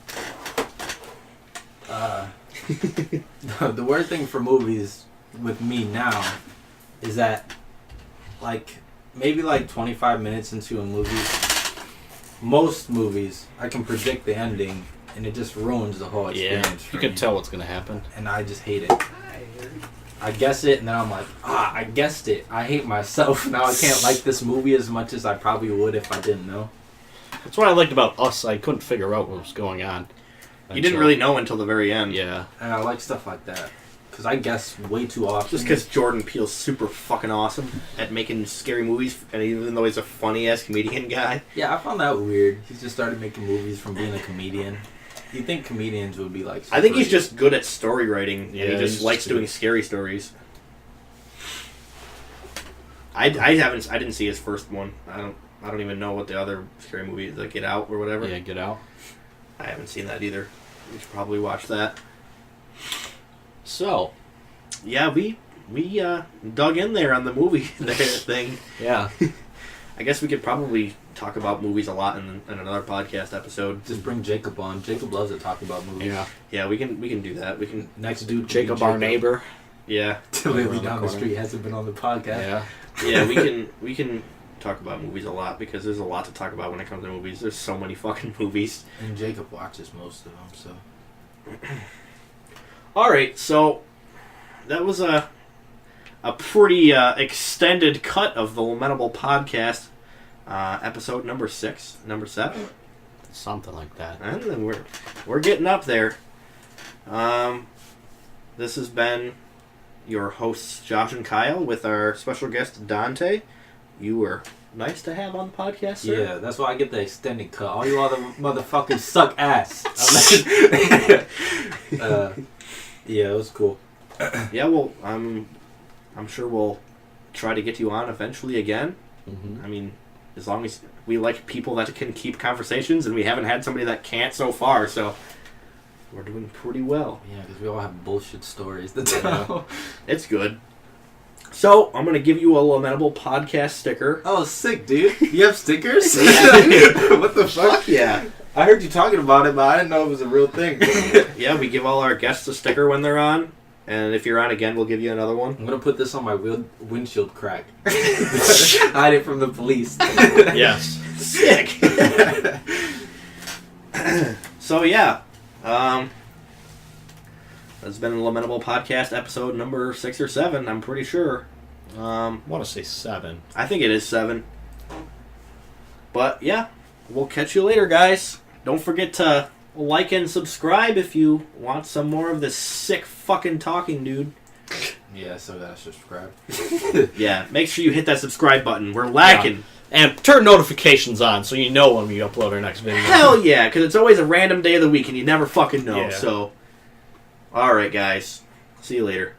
The weird thing for movies with me now is that, like, maybe like 25 minutes into a movie, most movies, I can predict the ending, and it just ruins the whole experience. You can tell what's going to happen. And I just hate it. I guess it, and then I'm like, I guessed it. I hate myself. Now I can't like this movie as much as I probably would if I didn't know. That's what I liked about Us. I couldn't figure out what was going on. You didn't really know until the very end. Yeah. And I like stuff like that. Because I guess way too often. Just because Jordan Peele's super fucking awesome at making scary movies, and even though he's a funny-ass comedian guy. Yeah, I found that weird. He just started making movies from being a comedian. You think comedians would be like... I think he's just good at story writing, Yeah, and he just likes doing scary stories. I didn't see his first one. I don't even know what the other scary movie is, like Get Out or whatever. Yeah, Get Out. I haven't seen that either. We should probably watch that. So, yeah, we dug in there on the movie thing. yeah. I guess we could probably talk about movies a lot in another podcast episode. Just bring Jacob on. Jacob loves to talk about movies. Yeah. Yeah, we can do that. We can. Next dude, Jacob, our neighbor. Yeah. Literally down the street, hasn't been on the podcast. Yeah. Yeah, we can talk about movies a lot because there's a lot to talk about when it comes to movies. There's so many fucking movies. And Jacob watches most of them, so. All right, so that was a pretty extended cut of the Lamentable podcast, episode number 6, number 7, Something like that. and then we're getting up there. This has been your hosts Josh and Kyle with our special guest Dante. You were nice to have on the podcast, sir. Yeah, that's why I get the extended cut. All you other motherfuckers suck ass. Yeah, it was cool. Yeah, well, I'm sure we'll try to get you on eventually again. Mm-hmm. I mean, as long as we like people that can keep conversations, and we haven't had somebody that can't so far, so we're doing pretty well. Yeah, because we all have bullshit stories to tell. It's good. So, I'm going to give you a Lamentable podcast sticker. Oh, sick, dude. You have stickers? Yeah. What the fuck? Fuck yeah. I heard you talking about it, but I didn't know it was a real thing. Yeah, we give all our guests a sticker when they're on, and if you're on again, we'll give you another one. I'm going to put this on my windshield crack. Hide it from the police. Yes. Sick. So yeah, it's been a Lamentable podcast episode number 6 or 7. I'm pretty sure. I want to say 7. I think it is 7. But yeah, we'll catch you later, guys. Don't forget to like and subscribe if you want some more of this sick fucking talking dude. Yeah, so gotta subscribe. Yeah, make sure you hit that subscribe button. We're lacking. And turn notifications on so you know when we upload our next video. Hell yeah, because it's always a random day of the week and you never fucking know. Yeah. So, alright, guys. See you later.